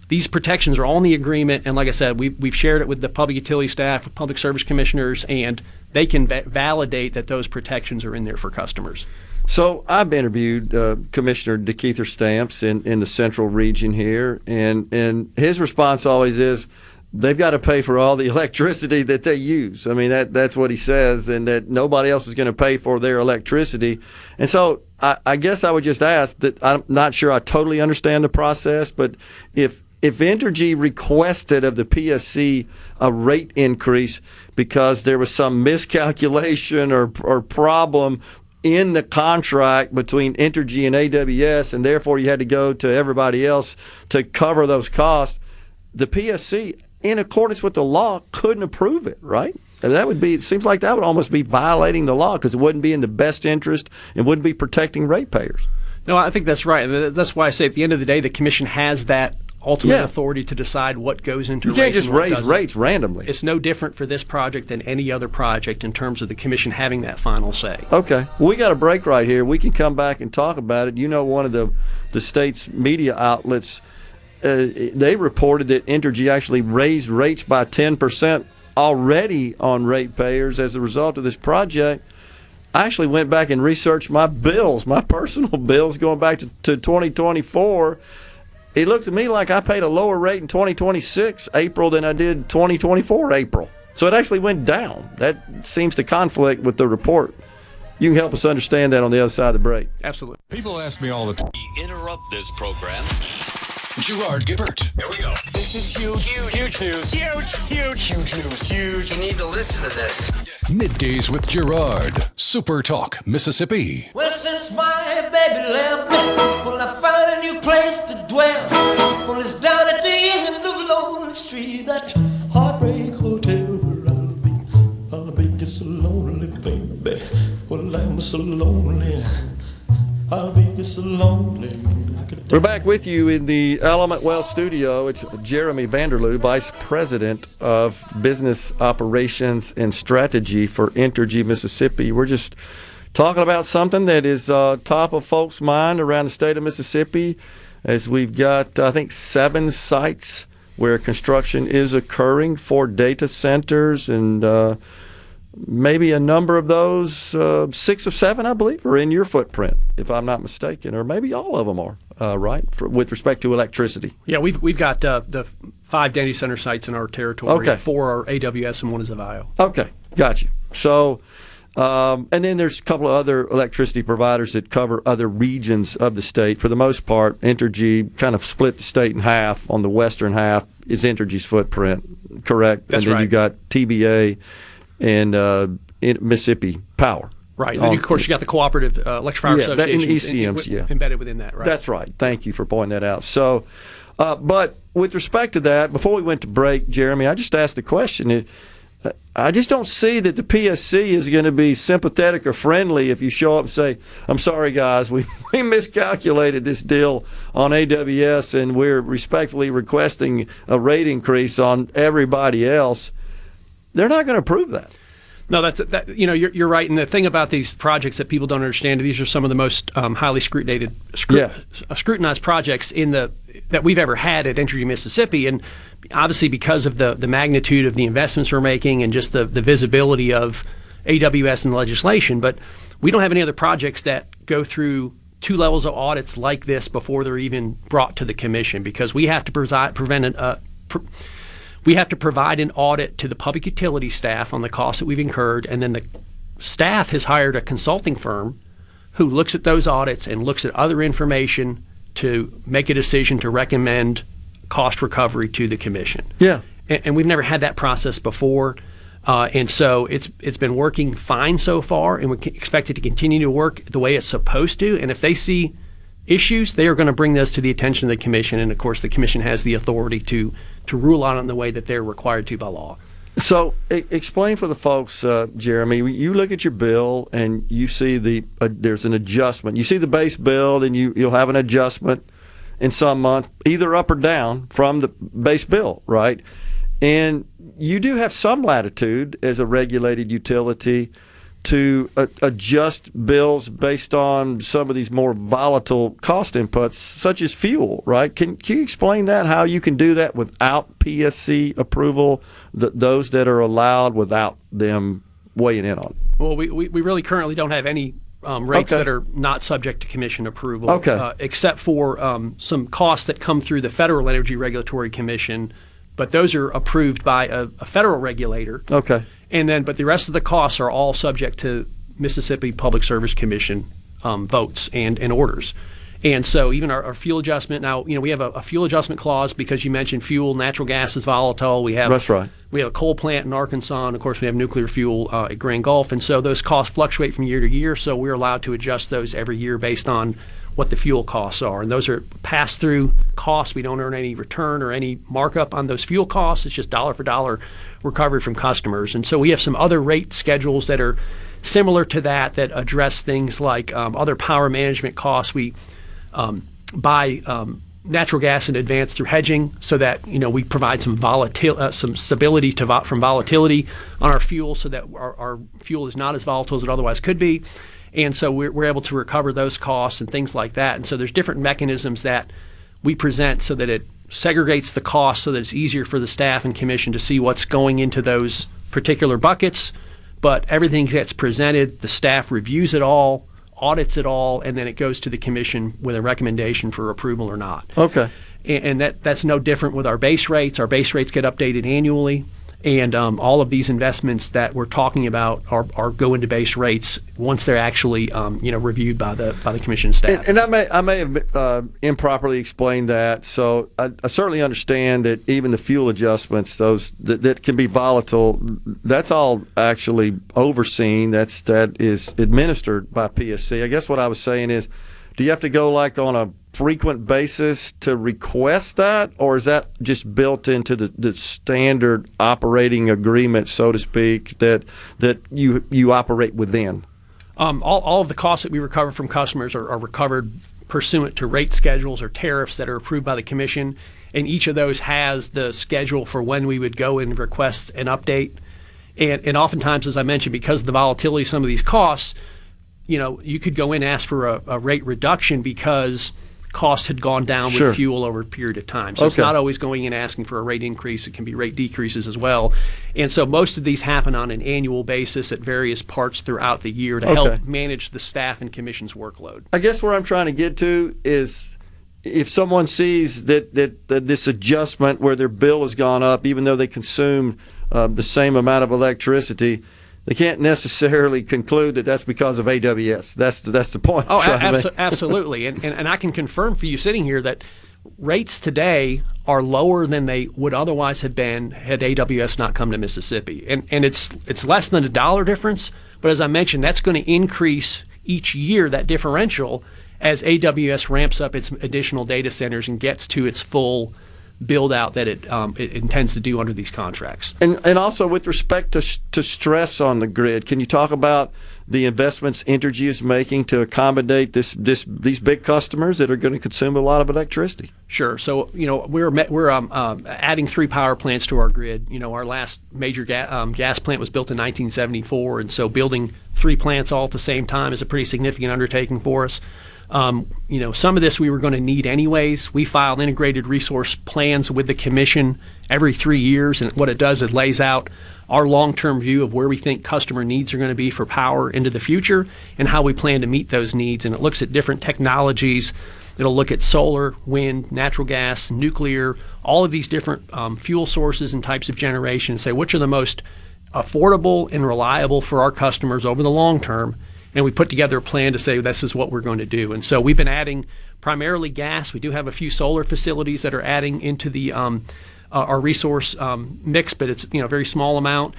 These protections are all in the agreement, and like I said, we've shared it with the public utility staff, with public service commissioners, and they can validate that those protections are in there for customers. So I've interviewed Commissioner DeKeither Stamps in the central region here, and his response always is they've got to pay for all the electricity that they use. I mean, that's what he says, and that nobody else is going to pay for their electricity. And so I guess I would just ask that I'm not sure I totally understand the process, but if Entergy requested of the PSC a rate increase because there was some miscalculation or problem in the contract between Entergy and AWS, and therefore you had to go to everybody else to cover those costs, the PSC, in accordance with the law, couldn't approve it, right? And it seems like that would almost be violating the law because it wouldn't be in the best interest and wouldn't be protecting ratepayers. No, I think that's right. That's why I say at the end of the day, the commission has that ultimate authority to decide what goes into rates. You can't just raise rates randomly. It's no different for this project than any other project in terms of the commission having that final say. Okay. Well, we got a break right here. We can come back and talk about it. You know, one of the state's media outlets, they reported that Entergy actually raised rates by 10% already on ratepayers as a result of this project. I actually went back and researched my bills, my personal bills going back to 2024. It looked to me like I paid a lower rate in 2026 April than I did 2024 April. So it actually went down. That seems to conflict with the report. You can help us understand that on the other side of the break. Absolutely. People ask me all the time. We interrupt this program. Gerard Gibert. Here we go. This is huge, huge news. Huge news. Huge. You need to listen to this. Middays with Gerard. SuperTalk, Mississippi. Well, since my baby left me, well, I found a new place to dwell. Well, it's down at the end of Lonely Street, that heartbreak hotel where I'll be just so lonely, baby. Well, I'm so lonely. I'll be just so lonely. We're back with you in the Element Well studio. It's Jeremy Vanderloo, Vice President of Business Operations and Strategy for Entergy Mississippi. We're just talking about something that is top of folks' mind around the state of Mississippi, as we've got, I think, 7 sites where construction is occurring for data centers, and maybe a number of those, 6 or 7, I believe, are in your footprint, if I'm not mistaken, or maybe all of them are. right, with respect to electricity. Yeah, we've got the 5 data center sites in our territory. Okay. 4 are AWS and 1 is Avio. Okay, gotcha. So, and then there's a couple of other electricity providers that cover other regions of the state. For the most part, Entergy kind of split the state in half. On the western half is Entergy's footprint, correct? That's and then right. you got TBA and Mississippi Power. Right. And then, of course, you got the cooperative electric power associations embedded within that, right? That's right. Thank you for pointing that out. So, but with respect to that, before we went to break, Jeremy, I just asked the question. I just don't see that the PSC is going to be sympathetic or friendly if you show up and say, I'm sorry, guys, we miscalculated this deal on AWS and we're respectfully requesting a rate increase on everybody else. They're not going to approve that. No, you're right. And the thing about these projects that people don't understand, these are some of the most highly scrutinized projects that we've ever had at Entergy Mississippi. And obviously because of the magnitude of the investments we're making and just the visibility of AWS and the legislation. But we don't have any other projects that go through 2 levels of audits like this before they're even brought to the commission, because we have to provide an audit to the public utility staff on the costs that we've incurred, and then the staff has hired a consulting firm who looks at those audits and looks at other information to make a decision to recommend cost recovery to the commission. Yeah. And we've never had that process before. And so it's been working fine so far, and we expect it to continue to work the way it's supposed to. And if they see issues, they are going to bring those to the attention of the commission. And of course, the commission has the authority to rule on it in the way that they're required to by law. So explain for the folks, Jeremy, you look at your bill and you see there's an adjustment. You see the base bill and you'll have an adjustment in some month, either up or down from the base bill, right? And you do have some latitude as a regulated utility to adjust bills based on some of these more volatile cost inputs, such as fuel, right? Can you explain that, how you can do that without PSC approval, those that are allowed without them weighing in on it? Well, we really currently don't have any rates that are not subject to commission approval, except for some costs that come through the Federal Energy Regulatory Commission, but those are approved by a federal regulator. Okay. But the rest of the costs are all subject to Mississippi Public Service Commission votes and orders. And so even our fuel adjustment, now, we have a fuel adjustment clause because you mentioned fuel, natural gas is volatile. That's right. We have a coal plant in Arkansas, and of course we have nuclear fuel at Grand Gulf. And so those costs fluctuate from year to year, so we're allowed to adjust those every year based on what the fuel costs are. And those are pass-through costs. We don't earn any return or any markup on those fuel costs. It's just dollar for dollar recovery from customers. And so we have some other rate schedules that are similar to that address things like other power management costs. We buy natural gas in advance through hedging so that we provide some stability from volatility on our fuel so that our fuel is not as volatile as it otherwise could be. And so we're able to recover those costs and things like that. And so there's different mechanisms that we present so that it segregates the costs so that it's easier for the staff and commission to see what's going into those particular buckets. But everything gets presented, the staff reviews it all, audits it all, and then it goes to the commission with a recommendation for approval or not. Okay. And that's no different with our base rates. Our base rates get updated annually. And all of these investments that we're talking about are go into base rates once they're actually reviewed by the commission staff. And I may have improperly explained that. So I certainly understand that even the fuel adjustments, those that can be volatile, that's all actually overseen. That is administered by PSC. I guess what I was saying is, do you have to go like on a frequent basis to request that, or is that just built into the standard operating agreement, so to speak, that you operate within? All of the costs that we recover from customers are recovered pursuant to rate schedules or tariffs that are approved by the commission, and each of those has the schedule for when we would go and request an update. And oftentimes, as I mentioned, because of the volatility of some of these costs, you could go in and ask for a rate reduction because costs had gone down with fuel over a period of time. So it's not always going in and asking for a rate increase. It can be rate decreases as well. And so most of these happen on an annual basis at various parts throughout the year to help manage the staff and commission's workload. I guess where I'm trying to get to is if someone sees that this adjustment where their bill has gone up, even though they consume the same amount of electricity, they can't necessarily conclude that that's because of AWS. That's the point. Oh, absolutely. And I can confirm for you sitting here that rates today are lower than they would otherwise have been had AWS not come to Mississippi. And it's less than $1 difference, but as I mentioned, that's going to increase each year, that differential, as AWS ramps up its additional data centers and gets to its full build out that it intends to do under these contracts. And also with respect to stress on the grid, can you talk about the investments Entergy is making to accommodate these big customers that are going to consume a lot of electricity? Sure. So we're adding 3 power plants to our grid. Our last major gas plant was built in 1974, and so building 3 plants all at the same time is a pretty significant undertaking for us. Some of this we were going to need anyways. We filed integrated resource plans with the commission every 3 years, and what it does, it lays out our long-term view of where we think customer needs are going to be for power into the future and how we plan to meet those needs. And it looks at different technologies. It'll look at solar, wind, natural gas, nuclear, all of these different fuel sources and types of generation, and say which are the most affordable and reliable for our customers over the long term. And we put together a plan to say this is what we're going to do. And so we've been adding primarily gas. We do have a few solar facilities that are adding into the our resource mix, but it's a very small amount.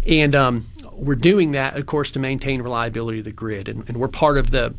And we're doing that, of course, to maintain reliability of the grid. And we're part of the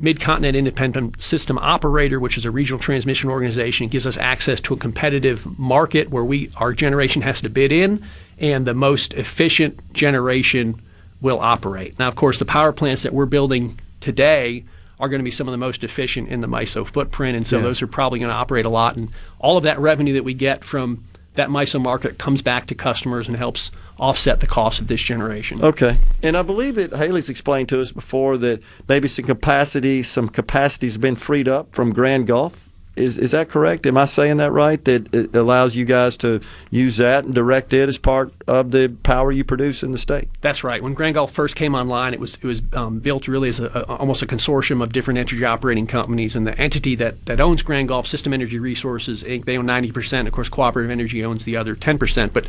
Mid-Continent Independent System Operator, which is a regional transmission organization. It gives us access to a competitive market where our generation has to bid in, and the most efficient generation will operate. Now, of course, the power plants that we're building today are going to be some of the most efficient in the MISO footprint, and so those are probably going to operate a lot. And all of that revenue that we get from that MISO market comes back to customers and helps offset the cost of this generation. Okay. And I believe that Haley's explained to us before that maybe some capacity has been freed up from Grand Gulf. Is that correct? Am I saying that right? That it allows you guys to use that and direct it as part of the power you produce in the state? That's right. When Grand Gulf first came online, it was built really as almost a consortium of different energy operating companies, and the entity that owns Grand Gulf, System Energy Resources Inc., they own 90%. Of course, Cooperative Energy owns the other 10%. But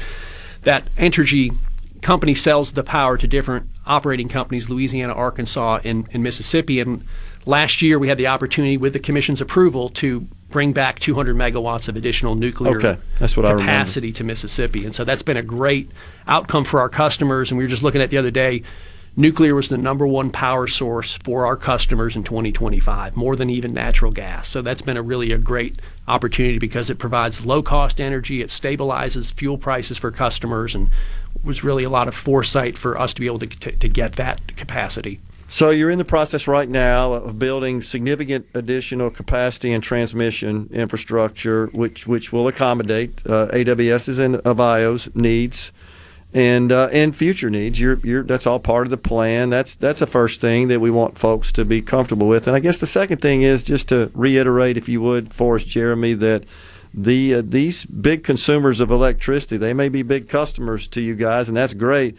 that Entergy company sells the power to different operating companies, Louisiana, Arkansas, and Mississippi. And last year, we had the opportunity, with the Commission's approval, to bring back 200 megawatts of additional nuclear capacity to Mississippi. And so that's been a great outcome for our customers. And we were just looking at the other day, nuclear was the #1 power source for our customers in 2025, more than even natural gas. So that's been a great opportunity because it provides low-cost energy, it stabilizes fuel prices for customers, and was really a lot of foresight for us to be able to get that capacity. So you're in the process right now of building significant additional capacity and transmission infrastructure, which will accommodate AWS's and Avayo's needs and future needs. That's all part of the plan. That's the first thing that we want folks to be comfortable with. And I guess the second thing is just to reiterate, if you would, for us, Jeremy, that these big consumers of electricity, they may be big customers to you guys, and that's great.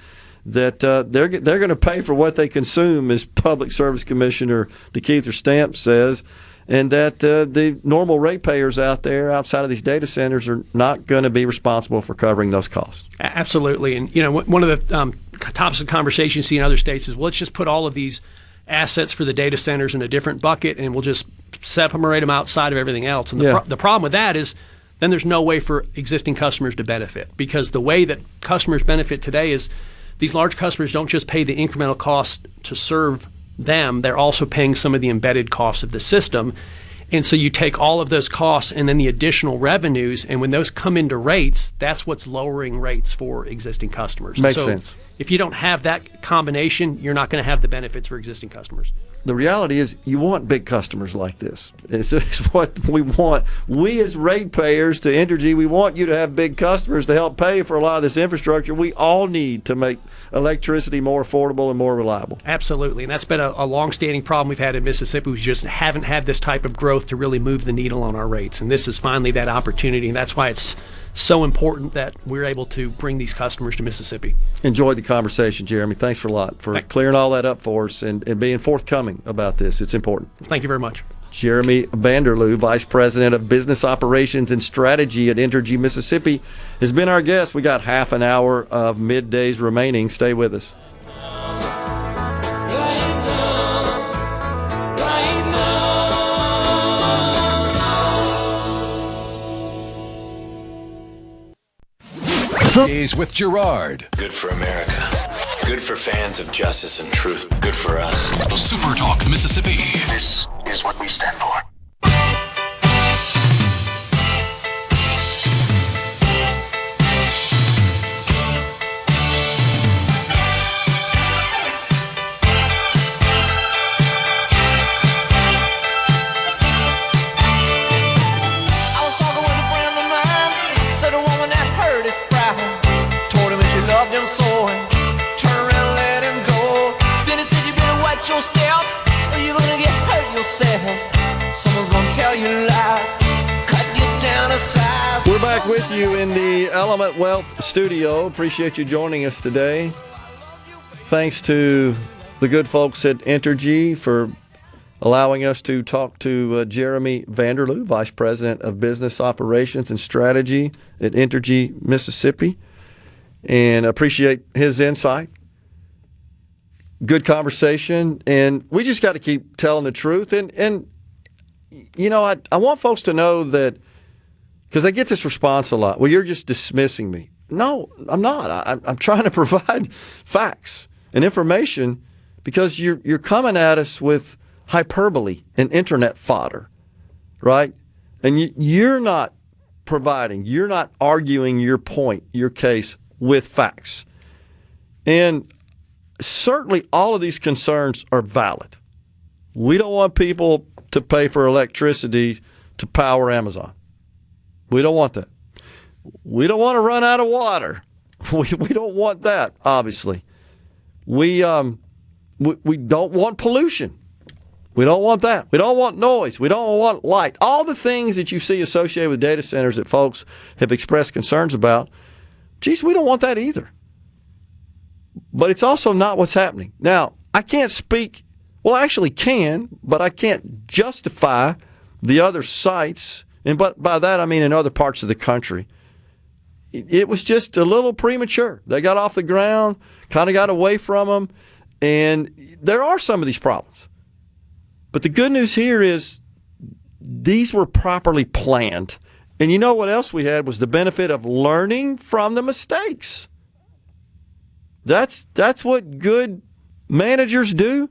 That they're going to pay for what they consume, as Public Service Commissioner DeKeither Stamp says, and that the normal ratepayers out there outside of these data centers are not going to be responsible for covering those costs. Absolutely. And one of the topics of conversation you see in other states is, well, let's just put all of these assets for the data centers in a different bucket, and we'll just separate them outside of everything else. And the problem with that is then there's no way for existing customers to benefit, because the way that customers benefit today is these large customers don't just pay the incremental cost to serve them, they're also paying some of the embedded costs of the system. And so you take all of those costs and then the additional revenues, and when those come into rates, that's what's lowering rates for existing customers. Makes sense. If you don't have that combination, you're not going to have the benefits for existing customers. The reality is you want big customers like this. It's what we want. We as ratepayers to Entergy, we want you to have big customers to help pay for a lot of this infrastructure. We all need to make electricity more affordable and more reliable. Absolutely, and that's been a long-standing problem we've had in Mississippi. We just haven't had this type of growth to really move the needle on our rates, and this is finally that opportunity, and that's why it's so important that we're able to bring these customers to Mississippi. Enjoyed the conversation, Jeremy. Thanks for a lot for clearing all that up for us and being forthcoming about this. It's important. Thank you very much. Jeremy Vanderloo, Vice President of Business Operations and Strategy at Entergy Mississippi, has been our guest. We got half an hour of middays remaining. Stay with us. Middays with Gerard. Good for America. Good for fans of justice and truth. Good for us. SuperTalk Mississippi. This is what we stand for. So turn around and let him go. Then he said you better watch your step or you're gonna get hurt yourself. Someone's gonna tell you lies, cut you down to size. We're back with you in the Element Wealth studio. Appreciate you joining us today. Thanks to the good folks at Entergy for allowing us to talk to Jeremy Vanderloo, Vice President of Business Operations and Strategy at Entergy Mississippi. And appreciate his insight. Good conversation. And we just got to keep telling the truth. And you know, I want folks to know that, because I get this response a lot. Well, you're just dismissing me. No, I'm not. I'm trying to provide facts and information, because you're coming at us with hyperbole and internet fodder, right? And you're not you're not arguing your point, your case, with facts. And certainly all of these concerns are valid. We don't want people to pay for electricity to power Amazon. We don't want that. We don't want to run out of water. We don't want that, obviously. We don't want pollution. We don't want that. We don't want noise. We don't want light. All the things that you see associated with data centers that folks have expressed concerns about, geez, we don't want that either. But it's also not what's happening. Now, I can't speak, well, I actually can, but I can't justify the other sites. And but by that, I mean in other parts of the country. It was just a little premature. They got off the ground, kind of got away from them, and there are some of these problems. But the good news here is these were properly planned. And you know what else we had was the benefit of learning from the mistakes. That's what good managers do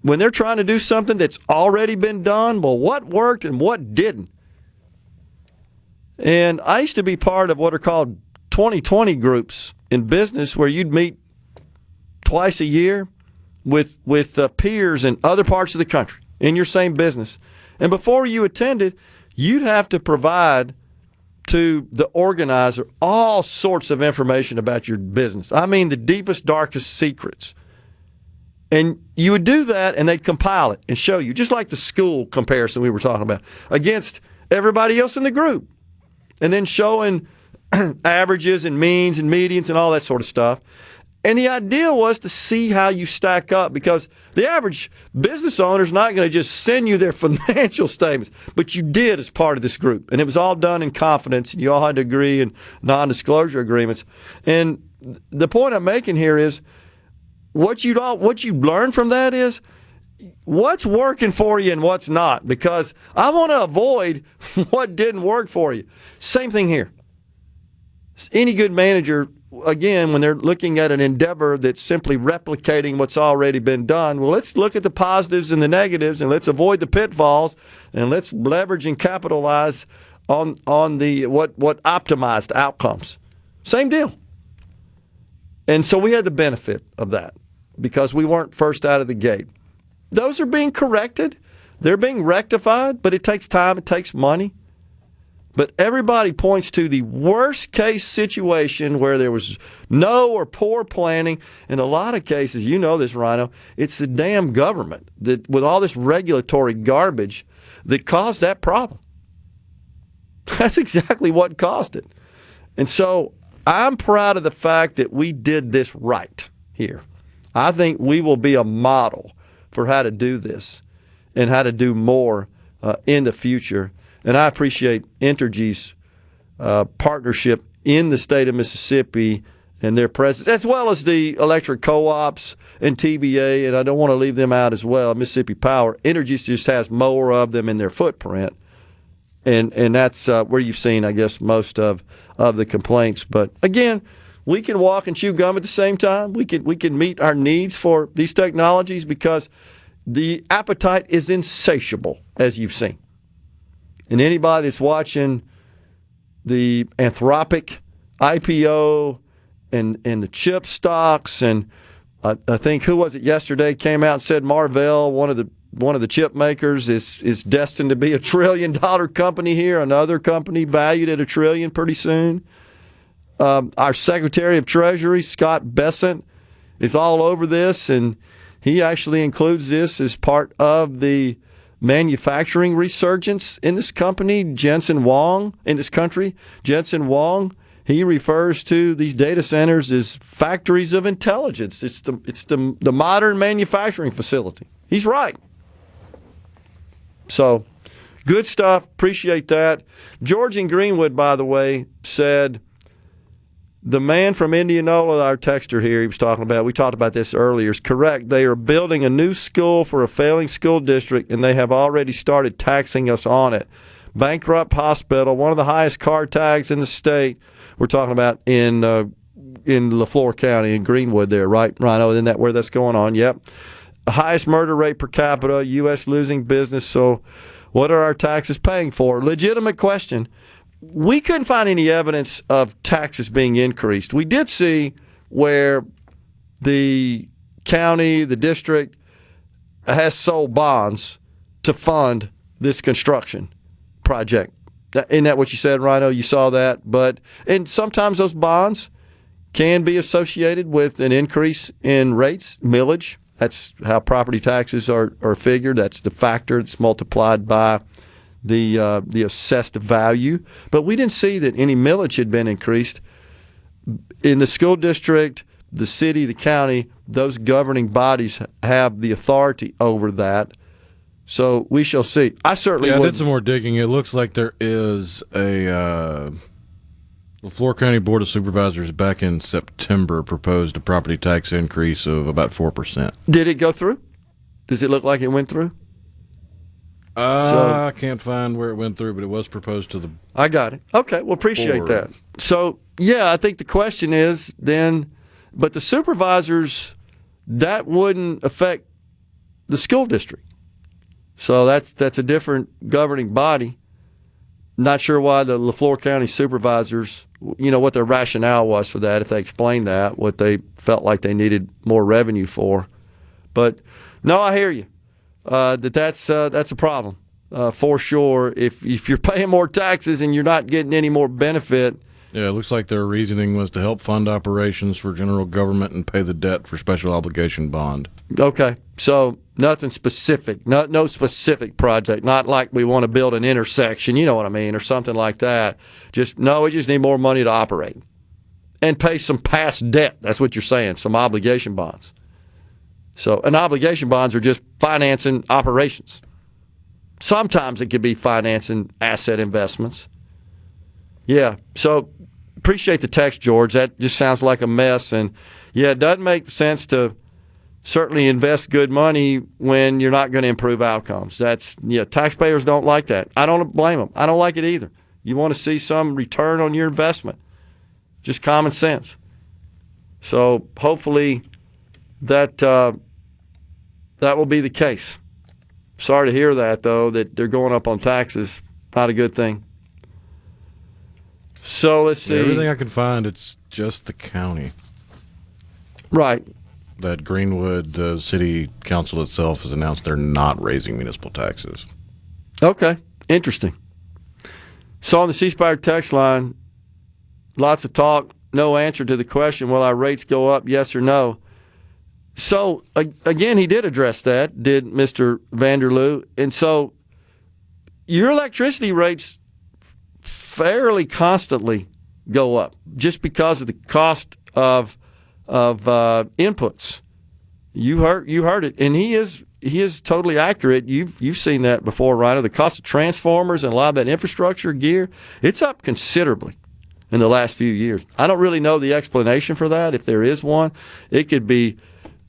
when they're trying to do something that's already been done. Well, what worked and what didn't? And I used to be part of what are called 2020 groups in business, where you'd meet twice a year with peers in other parts of the country in your same business. And before you attended, you'd have to provide to the organizer all sorts of information about your business. I mean, the deepest, darkest secrets. And you would do that, and they'd compile it and show you, just like the school comparison we were talking about, against everybody else in the group. And then showing averages and means and medians and all that sort of stuff. And the idea was to see how you stack up, because the average business owner is not going to just send you their financial statements, but you did as part of this group. And it was all done in confidence, and you all had to agree in non-disclosure agreements. And the point I'm making here is what you learn from that is what's working for you and what's not, because I want to avoid what didn't work for you. Same thing here. Any good manager, again, when they're looking at an endeavor that's simply replicating what's already been done, well, let's look at the positives and the negatives, and let's avoid the pitfalls, and let's leverage and capitalize on the what optimized outcomes. Same deal. And so we had the benefit of that because we weren't first out of the gate. Those are being corrected. They're being rectified, but it takes time. It takes money. But everybody points to the worst case situation where there was no or poor planning. In a lot of cases, you know this, Rhino, it's the damn government that, with all this regulatory garbage, that caused that problem. That's exactly what caused it. And so I'm proud of the fact that we did this right here. I think we will be a model for how to do this. and how to do more in the future. And I appreciate Entergy's partnership in the state of Mississippi and their presence, as well as the electric co-ops and TBA, and I don't want to leave them out as well, Mississippi Power. Entergy just has more of them in their footprint, and that's where you've seen, I guess, most of the complaints. But again, we can walk and chew gum at the same time. We can meet our needs for these technologies because the appetite is insatiable, as you've seen. And anybody that's watching the Anthropic IPO and the chip stocks, and I think, who was it yesterday, came out and said Marvell, one of the chip makers, is destined to be $1 trillion company here, another company valued at $1 trillion pretty soon. Our Secretary of Treasury, Scott Bessent, is all over this, and he actually includes this as part of the manufacturing resurgence in this company. Jensen Huang, he refers to these data centers as factories of intelligence. It's the modern manufacturing facility. He's right. So, good stuff. Appreciate that. George in Greenwood, by the way, said, the man from Indianola, our texter here, he was talking about, we talked about this earlier, is correct. They are building a new school for a failing school district, and they have already started taxing us on it. Bankrupt hospital, one of the highest car tags in the state. We're talking about in LaFleur County, in Greenwood there, right, Rhino? Isn't that where that's going on? Yep. Highest murder rate per capita, U.S. losing business. So what are our taxes paying for? Legitimate question. We couldn't find any evidence of taxes being increased. We did see where the county, the district, has sold bonds to fund this construction project. Isn't that what you said, Rhino? You saw that. And sometimes those bonds can be associated with an increase in rates, millage. That's how property taxes are figured. That's the factor that's multiplied by the assessed value. But we didn't see that any millage had been increased. In the school district, the city, the county, those governing bodies have the authority over that. So we shall see. I certainly I did some more digging. It looks like there is a LaFleur County Board of Supervisors back in September proposed a property tax increase of about 4%. Did it go through? Does it look like it went through? I can't find where it went through, but it was proposed to the I got it. Okay, well, appreciate that. So, yeah, I think the question is then, but the supervisors, that wouldn't affect the school district. So that's a different governing body. Not sure why the LaFleur County supervisors, what their rationale was for that, if they explained that, what they felt like they needed more revenue for. But, no, I hear you. That's a problem for sure. If you're paying more taxes and you're not getting any more benefit. Yeah, it looks like their reasoning was to help fund operations for general government and pay the debt for special obligation bond. Okay, so nothing specific, no specific project. Not like we want to build an intersection, you know what I mean, or something like that. We just need more money to operate and pay some past debt. That's what you're saying, some obligation bonds. So, and obligation bonds are just financing operations. Sometimes it could be financing asset investments. Yeah, so appreciate the text, George. That just sounds like a mess. And, yeah, it doesn't make sense to certainly invest good money when you're not going to improve outcomes. Taxpayers don't like that. I don't blame them. I don't like it either. You want to see some return on your investment. Just common sense. So, hopefully that will be the case. Sorry to hear that, though, that they're going up on taxes. Not a good thing. So let's see. Everything I can find, it's just the county. Right. That Greenwood City Council itself has announced they're not raising municipal taxes. Okay. Interesting. So on the C Spire text line, lots of talk, no answer to the question, will our rates go up, yes or no? So, again, he did address that, did Mr. Vanderloo. And so your electricity rates fairly constantly go up just because of the cost of inputs. You heard it. And he is he is totally accurate. You've seen that before, Rhino. The cost of transformers and a lot of that infrastructure gear, it's up considerably in the last few years. I don't really know the explanation for that. If there is one, it could be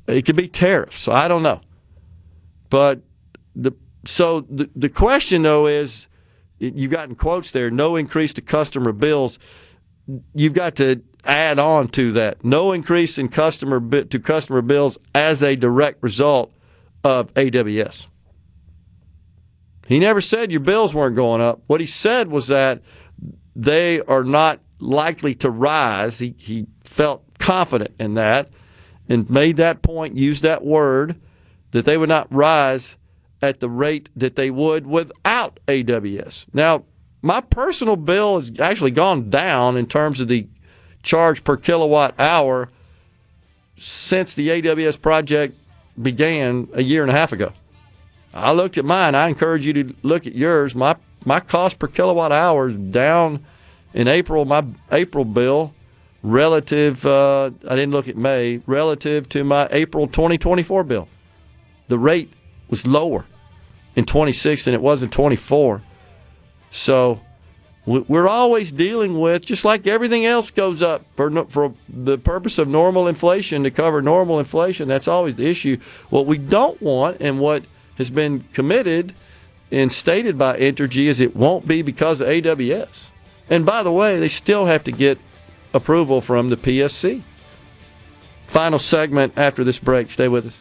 tariffs. I don't know. But the question though is, you've got in quotes there, no increase to customer bills. You've got to add on to that, no increase in customer bills as a direct result of AWS. He never said your bills weren't going up. What he said was that they are not likely to rise. He felt confident in that and made that point, used that word, that they would not rise at the rate that they would without AWS. Now, my personal bill has actually gone down in terms of the charge per kilowatt hour since the AWS project began a year and a half ago. I looked at mine. I encourage you to look at yours. My cost per kilowatt hour is down in April. My April bill relative, I didn't look at May, relative to my April 2024 bill. The rate was lower in 26 than it was in 24. So we're always dealing with, just like everything else goes up for the purpose of normal inflation, to cover normal inflation. That's always the issue. What we don't want, and what has been committed and stated by Entergy, is it won't be because of AWS. And by the way, they still have to get approval from the PSC. Final segment after this break. Stay with us.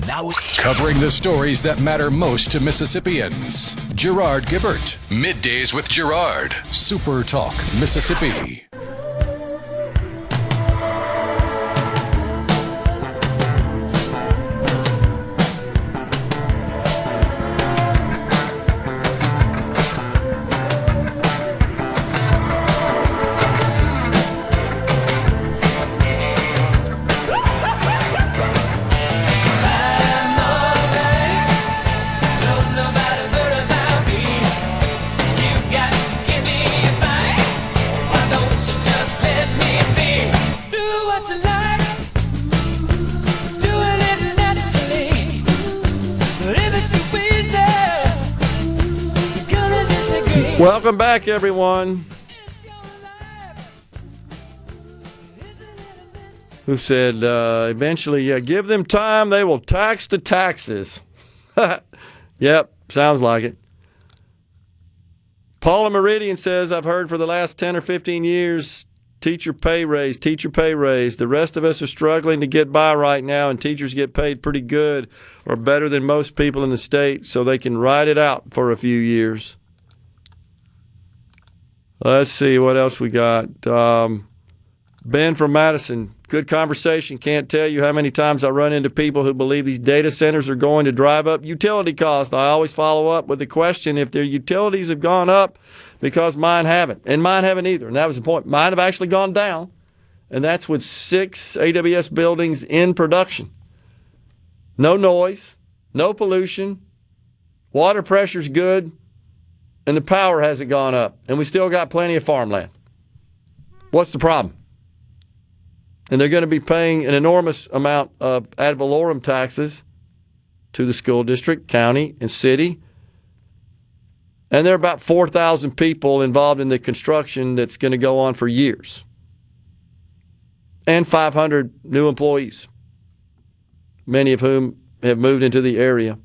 Now, covering the stories that matter most to Mississippians. Gerard Gibert. Middays with Gerard. SuperTalk, Mississippi. Welcome back, everyone. Who said, eventually, give them time, they will tax the taxes. Yep, sounds like it. Paula Meridian says, I've heard for the last 10 or 15 years, teacher pay raise, teacher pay raise. The rest of us are struggling to get by right now, and teachers get paid pretty good or better than most people in the state, so they can ride it out for a few years. Let's see what else we got. Ben from Madison, good conversation. Can't tell you how many times I run into people who believe these data centers are going to drive up utility costs. I always follow up with the question if their utilities have gone up, because mine haven't. And mine haven't either. And that was the point. Mine have actually gone down. And that's with 6 AWS buildings in production. No noise, no pollution, water pressure's good, and the power hasn't gone up, and we still got plenty of farmland. What's the problem? And they're going to be paying an enormous amount of ad valorem taxes to the school district, county, and city. And there are about 4,000 people involved in the construction that's going to go on for years. And 500 new employees, many of whom have moved into the area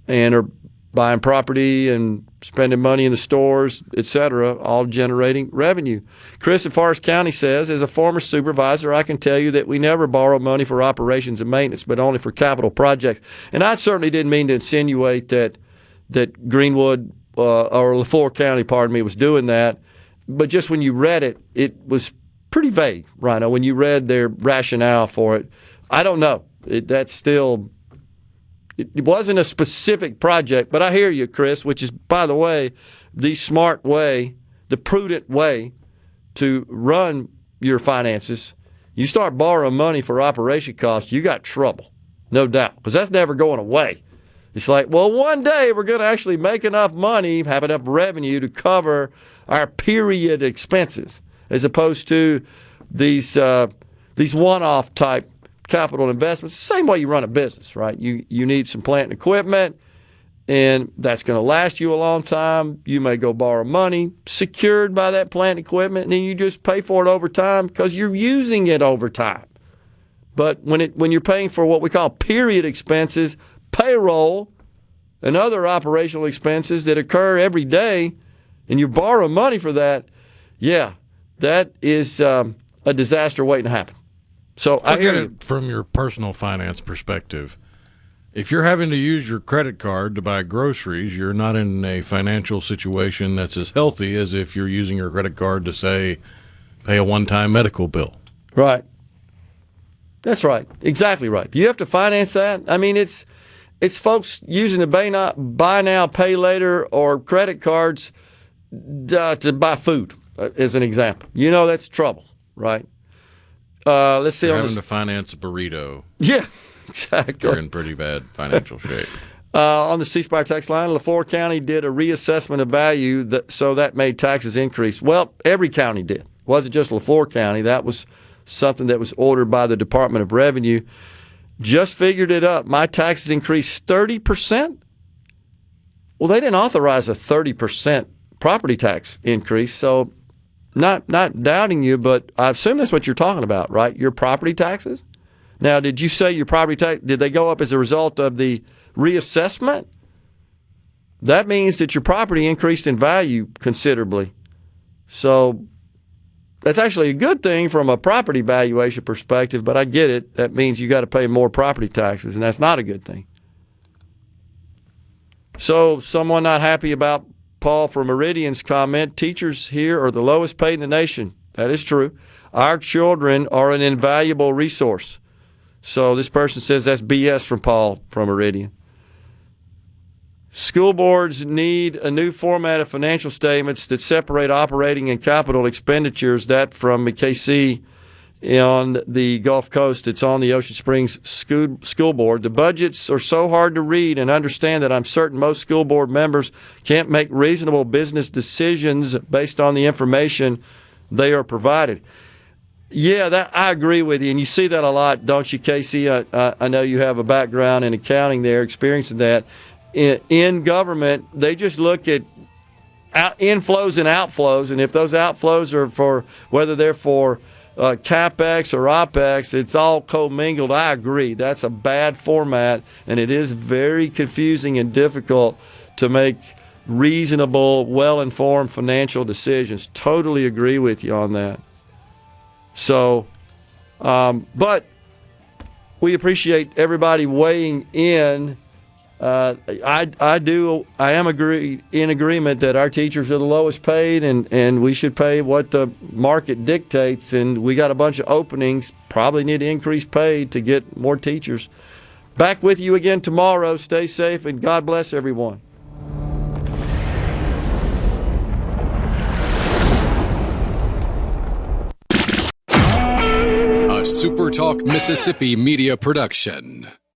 and are buying property and spending money in the stores, etc., all generating revenue. Chris in Forest County says, as a former supervisor, I can tell you that we never borrow money for operations and maintenance, but only for capital projects. And I certainly didn't mean to insinuate that Greenwood or LaFleur County, was doing that. But just when you read it, it was pretty vague, Rhino. When you read their rationale for it, I don't know. That's still... It wasn't a specific project, but I hear you, Chris, which is, by the way, the smart way, the prudent way to run your finances. You start borrowing money for operation costs, you got trouble, no doubt, because that's never going away. It's like, well, one day we're going to actually make enough money, have enough revenue to cover our period expenses, as opposed to these one-off type capital investments. Same way you run a business, right? You need some plant and equipment, and that's going to last you a long time. You may go borrow money secured by that plant and equipment, and then you just pay for it over time because you're using it over time. But when you're paying for what we call period expenses, payroll, and other operational expenses that occur every day, and you borrow money for that, yeah, that is a disaster waiting to happen. So I get it from your personal finance perspective. If you're having to use your credit card to buy groceries, you're not in a financial situation that's as healthy as if you're using your credit card to, say, pay a one-time medical bill. Right. That's right. Exactly right. You have to finance that. I mean, it's folks using the buy now, pay later or credit cards to buy food, as an example. You know, that's trouble, right? Let's see. You're having to finance a burrito. Yeah, exactly. You're in pretty bad financial shape. On the C Spire text line, LaFleur County did a reassessment of value, so that made taxes increase. Well, every county did. It wasn't just LaFleur County. That was something that was ordered by the Department of Revenue. Just figured it up. My taxes increased 30%. Well, they didn't authorize a 30% property tax increase, so not doubting you, but I assume that's what you're talking about, right? Your property taxes? Now, did you say your property tax, did they go up as a result of the reassessment? That means that your property increased in value considerably. So that's actually a good thing from a property valuation perspective, but I get it. That means you got to pay more property taxes, and that's not a good thing. So someone not happy about Paul from Meridian's comment, teachers here are the lowest paid in the nation. That is true. Our children are an invaluable resource. So this person says that's BS from Paul from Meridian. School boards need a new format of financial statements that separate operating and capital expenditures. That from McKC on the Gulf Coast. It's on the Ocean Springs School Board. The budgets are so hard to read and understand that I'm certain most school board members can't make reasonable business decisions based on the information they are provided. Yeah, that I agree with you, and you see that a lot, don't you, Casey? I know you have a background in accounting there, experiencing that. In government, they just look at inflows and outflows, and if those outflows are for, whether they're for CapEx or OpEx, it's all commingled. I agree. That's a bad format, and it is very confusing and difficult to make reasonable, well-informed financial decisions. Totally agree with you on that. So, but we appreciate everybody weighing in. I am in agreement that our teachers are the lowest paid, and we should pay what the market dictates. And we got a bunch of openings. Probably need to increase pay to get more teachers. Back with you again tomorrow. Stay safe and God bless everyone. A SuperTalk Mississippi media production.